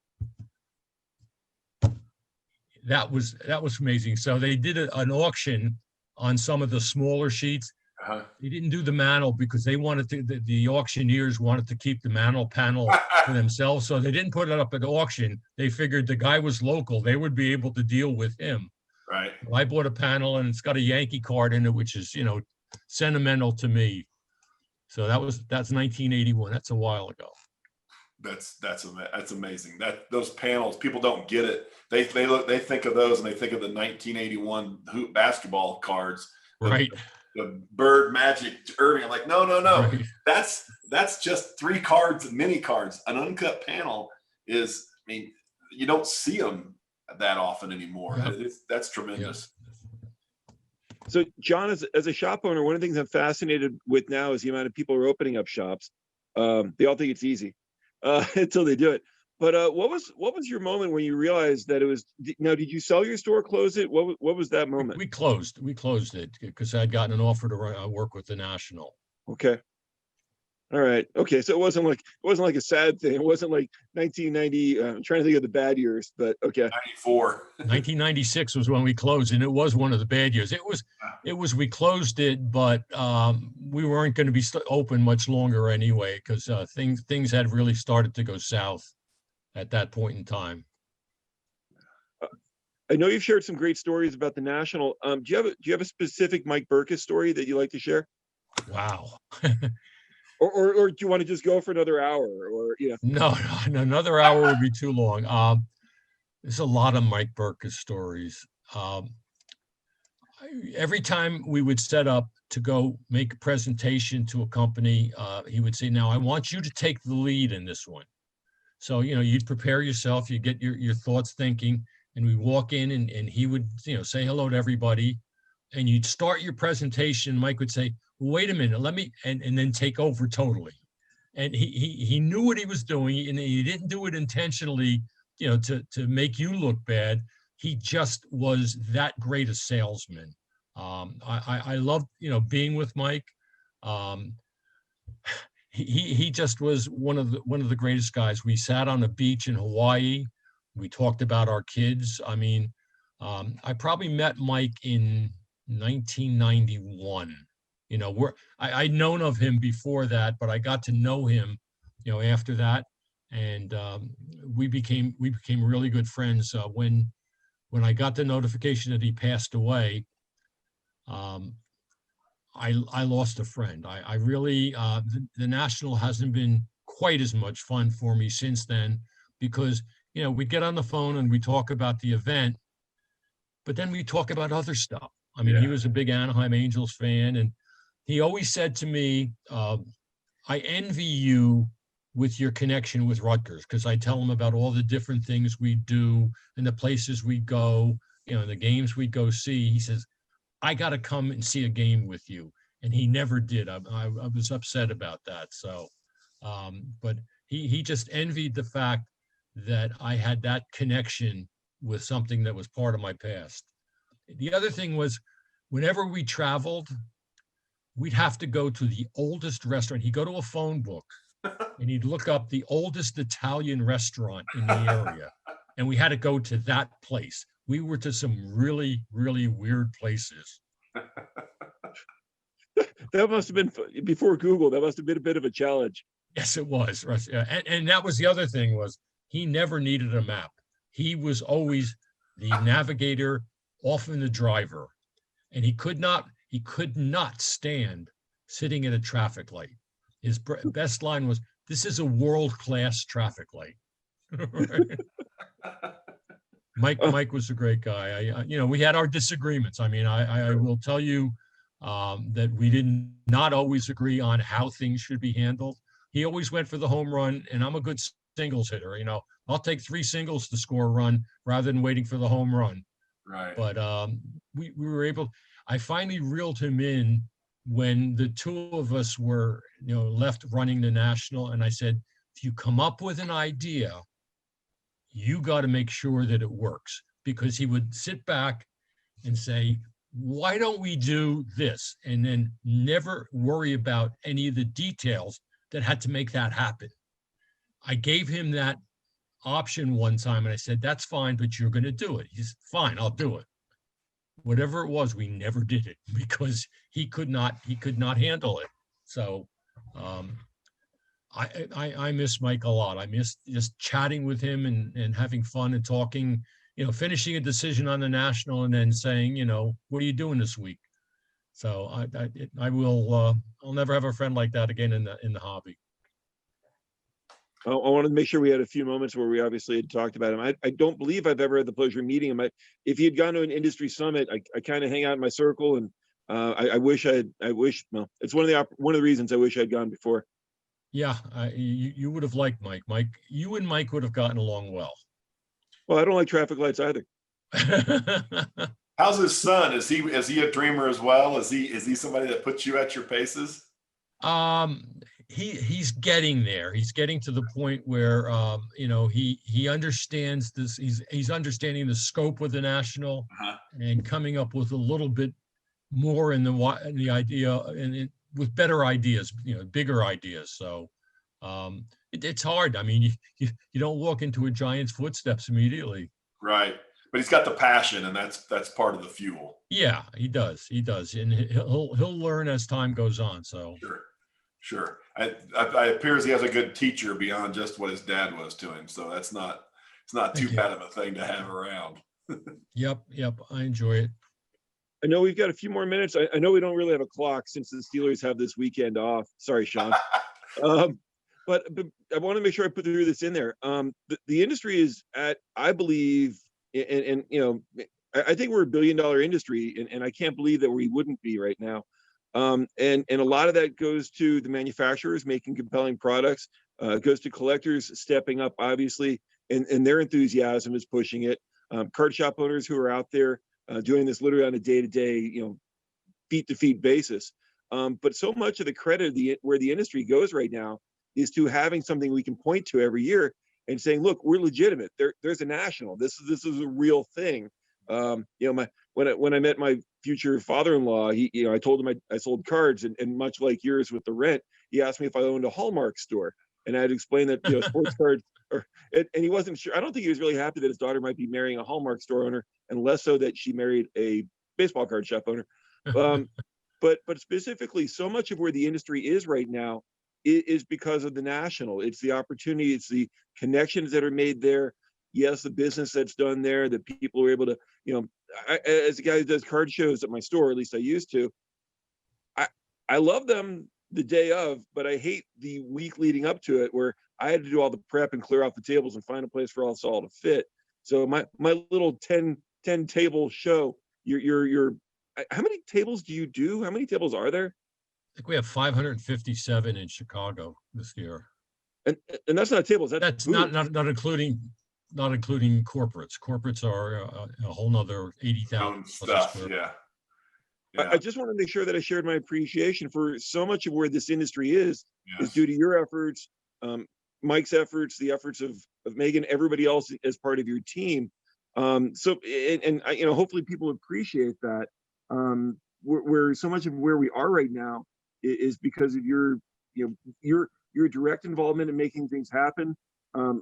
That was amazing. So they did an auction on some of the smaller sheets. They didn't do the mantle because they wanted to, the auctioneers wanted to keep the mantle panel for themselves. So they didn't put it up at auction. They figured the guy was local. They would be able to deal with him. Right. I bought a panel, and it's got a Yankee card in it, which is, you know, sentimental to me. So that's 1981. That's a while ago. That's amazing. Those panels, people don't get it. They think of those, and they think of the 1981 hoop basketball cards. Right. The Bird, Magic, Irving. I'm like, no. Right. That's just 3 cards, mini cards. An uncut panel is, I mean, you don't see them that often anymore. Yep. That's tremendous. Yep. So John, as a shop owner, one of the things I'm fascinated with now is the amount of people who are opening up shops. They all think it's easy until they do it. But what was your moment when you realized that it was? Now, did you sell your store, close it? What was that moment? We closed it because I'd gotten an offer to work with the National. Okay. All right. Okay. So it wasn't like a sad thing. It wasn't like 1990. I'm trying to think of the bad years, but okay. 94. 1996 was when we closed, and it was one of the bad years. We closed it, but we weren't going to be open much longer anyway, because things had really started to go south at that point in time. I know you've shared some great stories about the National. Do you have a specific Mike Burkus story that you like to share? Wow. Or do you want to just go for another hour? Or No, another hour would be too long. There's a lot of Mike Burkus stories. Every time we would set up to go make a presentation to a company, he would say, "Now I want you to take the lead in this one." So, you'd prepare yourself, you get your thoughts thinking, and we walk in, and he would, say hello to everybody, and you'd start your presentation. Mike would say, well, wait a minute, let me, and then take over totally. And he knew what he was doing, and he didn't do it intentionally, to make you look bad. He just was that great a salesman. I loved, being with Mike. He just was one of the greatest guys. We sat on a beach in Hawaii. We talked about our kids. I mean, I probably met Mike in 1991. I'd known of him before that, but I got to know him, after that, and we became really good friends. When I got the notification that he passed away, I lost a friend. I really, the National hasn't been quite as much fun for me since then, because, we get on the phone and we talk about the event, but then we talk about other stuff. I mean, He was a big Anaheim Angels fan, and he always said to me, I envy you with your connection with Rutgers, because I tell him about all the different things we do and the places we go, the games we go see. He says, I got to come and see a game with you. And he never did. I was upset about that. So, but he just envied the fact that I had that connection with something that was part of my past. The other thing was, whenever we traveled, we'd have to go to the oldest restaurant. He'd go to a phone book and he'd look up the oldest Italian restaurant in the area. And we had to go to that place. We were to some really, really weird places. That must have been before Google. That must have been a bit of a challenge. Yes, it was. Russ. And that was the other thing, was he never needed a map. He was always the navigator, often the driver. And he could not stand sitting at a traffic light. His best line was, "This is a world-class traffic light." Mike was a great guy. We had our disagreements. I mean, I will tell you that we did not always agree on how things should be handled. He always went for the home run, and I'm a good singles hitter. I'll take 3 singles to score a run rather than waiting for the home run. Right. But we were able. I finally reeled him in when the two of us were, left running the national, and I said, if you come up with an idea, you got to make sure that it works, because he would sit back and say, why don't we do this? And then never worry about any of the details that had to make that happen. I gave him that option one time and I said, that's fine, but you're going to do it. He's fine, I'll do it. Whatever it was, we never did it because he could not handle it. So I miss Mike a lot. I miss just chatting with him and having fun and talking, finishing a decision on the national and then saying, what are you doing this week? So I'll never have a friend like that again in the hobby. I wanted to make sure we had a few moments where we obviously had talked about him. I don't believe I've ever had the pleasure of meeting him. If he had gone to an industry summit, I kind of hang out in my circle, and I wish, well, it's one of the reasons I wish I'd gone before. Yeah, you would have liked Mike. You and Mike would have gotten along well. Well, I don't like traffic lights either. How's his son? Is he a dreamer as well? Is he somebody that puts you at your paces? He's getting there. He's getting to the point where he understands this. He's understanding the scope of the national and coming up with a little bit more in the idea and with better ideas, bigger ideas. So it's hard. I mean, you don't walk into a giant's footsteps immediately. Right. But he's got the passion, and that's part of the fuel. Yeah, he does, and he'll learn as time goes on. So sure. It appears he has a good teacher beyond just what his dad was to him. So it's not too bad of a thing to have around. Yep. I enjoy it. I know we've got a few more minutes. I know we don't really have a clock since the Steelers have this weekend off. Sorry, Sean. But I want to make sure I put this in there. The industry is at, I believe, and I think we're $1 billion industry, and I can't believe that we wouldn't be right now. And a lot of that goes to the manufacturers making compelling products. Goes to collectors stepping up, obviously, and their enthusiasm is pushing it. Card shop owners who are out there doing this literally on a day-to-day, feet-to-feet basis. But so much of the credit of where the industry goes right now is to having something we can point to every year and saying, look, we're legitimate. There's a national. This is a real thing. When I met my future father-in-law, I told him I sold cards, and much like yours with the rent, he asked me if I owned a Hallmark store, and I had explained that sports cards and he wasn't sure. I don't think he was really happy that his daughter might be marrying a Hallmark store owner, and less so that she married a baseball card shop owner. But specifically, so much of where the industry is right now is because of the national. It's the opportunity, it's the connections that are made there. Yes, the business that's done there, that people are able to, as a guy who does card shows at my store, at least I used to, I love them the day of, but I hate the week leading up to it where I had to do all the prep and clear off the tables and find a place for us all to fit. So my little 10 table show, you're how many tables do you do? How many tables are there? think we have 557 in Chicago this year. And that's not tables, That's not including corporates. Corporates are a whole nother 80,000 Own stuff. square. Yeah. I just want to make sure that I shared my appreciation for so much of where this industry is Yes. due to your efforts, Mike's efforts, the efforts of Megan, everybody else as part of your team. Hopefully people appreciate that. Where so much of where we are right now is because of your direct involvement in making things happen.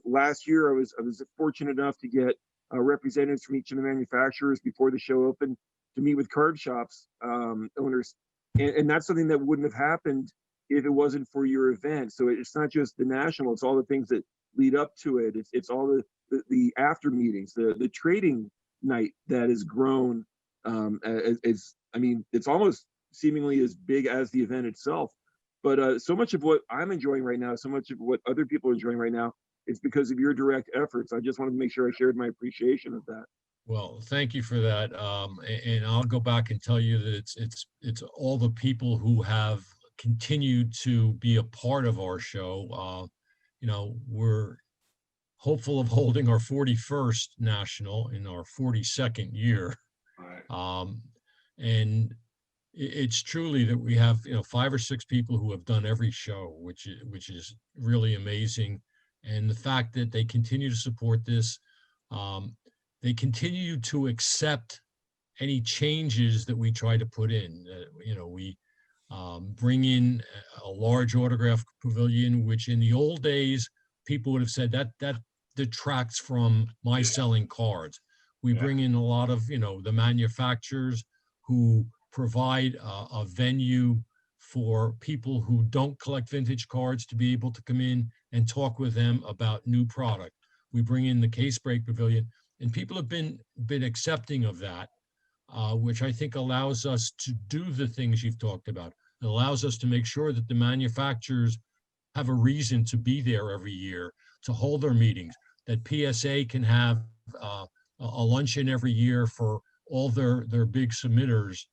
Last year, I was fortunate enough to get representatives from each of the manufacturers before the show opened to meet with card shops owners, and that's something that wouldn't have happened if it wasn't for your event. So it's not just the national; it's all the things that lead up to it. It's all the after meetings, the trading night that has grown. It's almost seemingly as big as the event itself. But so much of what I'm enjoying right now, so much of what other people are enjoying right now, it's because of your direct efforts. I just wanted to make sure I shared my appreciation of that. Well, thank you for that. And I'll go back and tell you that it's all the people who have continued to be a part of our show. We're hopeful of holding our 41st national in our 42nd year. Right. And it's truly that we have 5 or 6 people who have done every show, which is really amazing. And the fact that they continue to support this, they continue to accept any changes that we try to put in. We bring in a large autograph pavilion, which in the old days people would have said that detracts from my selling cards. We bring in a lot of the manufacturers who provide a venue for people who don't collect vintage cards to be able to come in and talk with them about new product. We bring in the case break pavilion, and people have been accepting of that, which I think allows us to do the things you've talked about. It allows us to make sure that the manufacturers have a reason to be there every year, to hold their meetings, that PSA can have a luncheon every year for all their big submitters.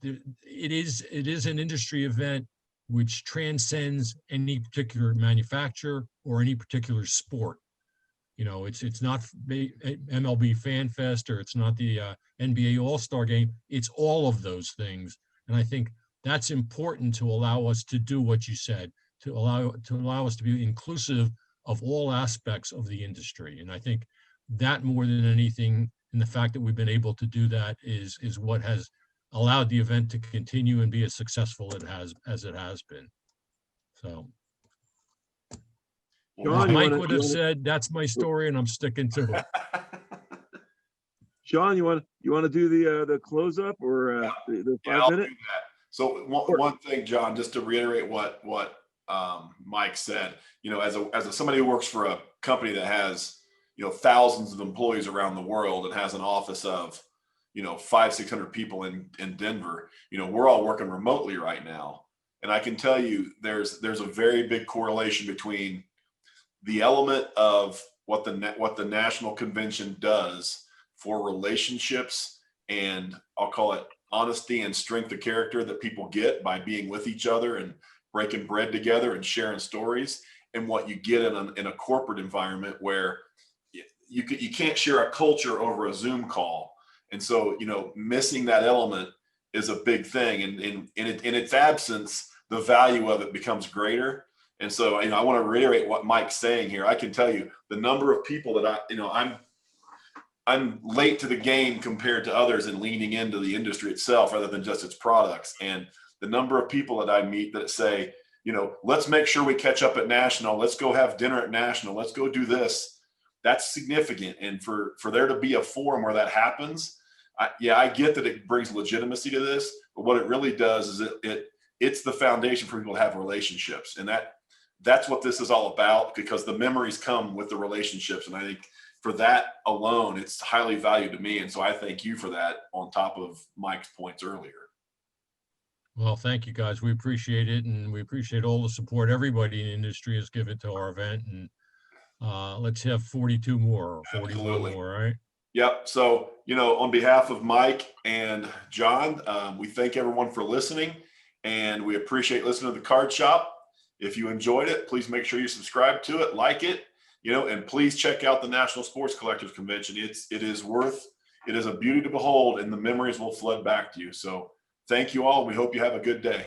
It is an industry event which transcends any particular manufacturer or any particular sport. It's not MLB Fan Fest, or it's not the NBA All-Star Game. It's all of those things, and I think that's important to allow us to do what you said, to allow us to be inclusive of all aspects of the industry. And I think that more than anything, and the fact that we've been able to do that is what has allowed the event to continue and be as successful as it has been. So. John, Mike would have said, "That's my story, and I'm sticking to it." Sean, you want to do the close up or the 5 minute? So one thing, John, just to reiterate what Mike said, as somebody who works for a company that has thousands of employees around the world and has an office of 500-600 people in Denver, we're all working remotely right now, and I can tell you there's a very big correlation between the element of what the national convention does for relationships, and I'll call it honesty and strength of character that people get by being with each other and breaking bread together and sharing stories, and what you get in a corporate environment where you can't share a culture over a Zoom call. And so, missing that element is a big thing. And in its absence, the value of it becomes greater. And so, I want to reiterate what Mike's saying here. I can tell you the number of people that I'm late to the game compared to others in leaning into the industry itself rather than just its products. And the number of people that I meet that say, let's make sure we catch up at National. Let's go have dinner at National. Let's go do this. That's significant. And for there to be a forum where that happens, I get that it brings legitimacy to this, but what it really does is it's the foundation for people to have relationships. And that's what this is all about, because the memories come with the relationships. And I think for that alone, it's highly valued to me. And so I thank you for that, on top of Mike's points earlier. Well, thank you guys. We appreciate it. And we appreciate all the support everybody in the industry has given to our event. And let's have 42 more or 41 Absolutely. more, right? Yep. So, on behalf of Mike and John, we thank everyone for listening. and we appreciate listening to the Card Shop. If you enjoyed it, please make sure you subscribe to it, like it, and please check out the National Sports Collectors Convention. It is a beauty to behold, and the memories will flood back to you. So thank you all. We hope you have a good day.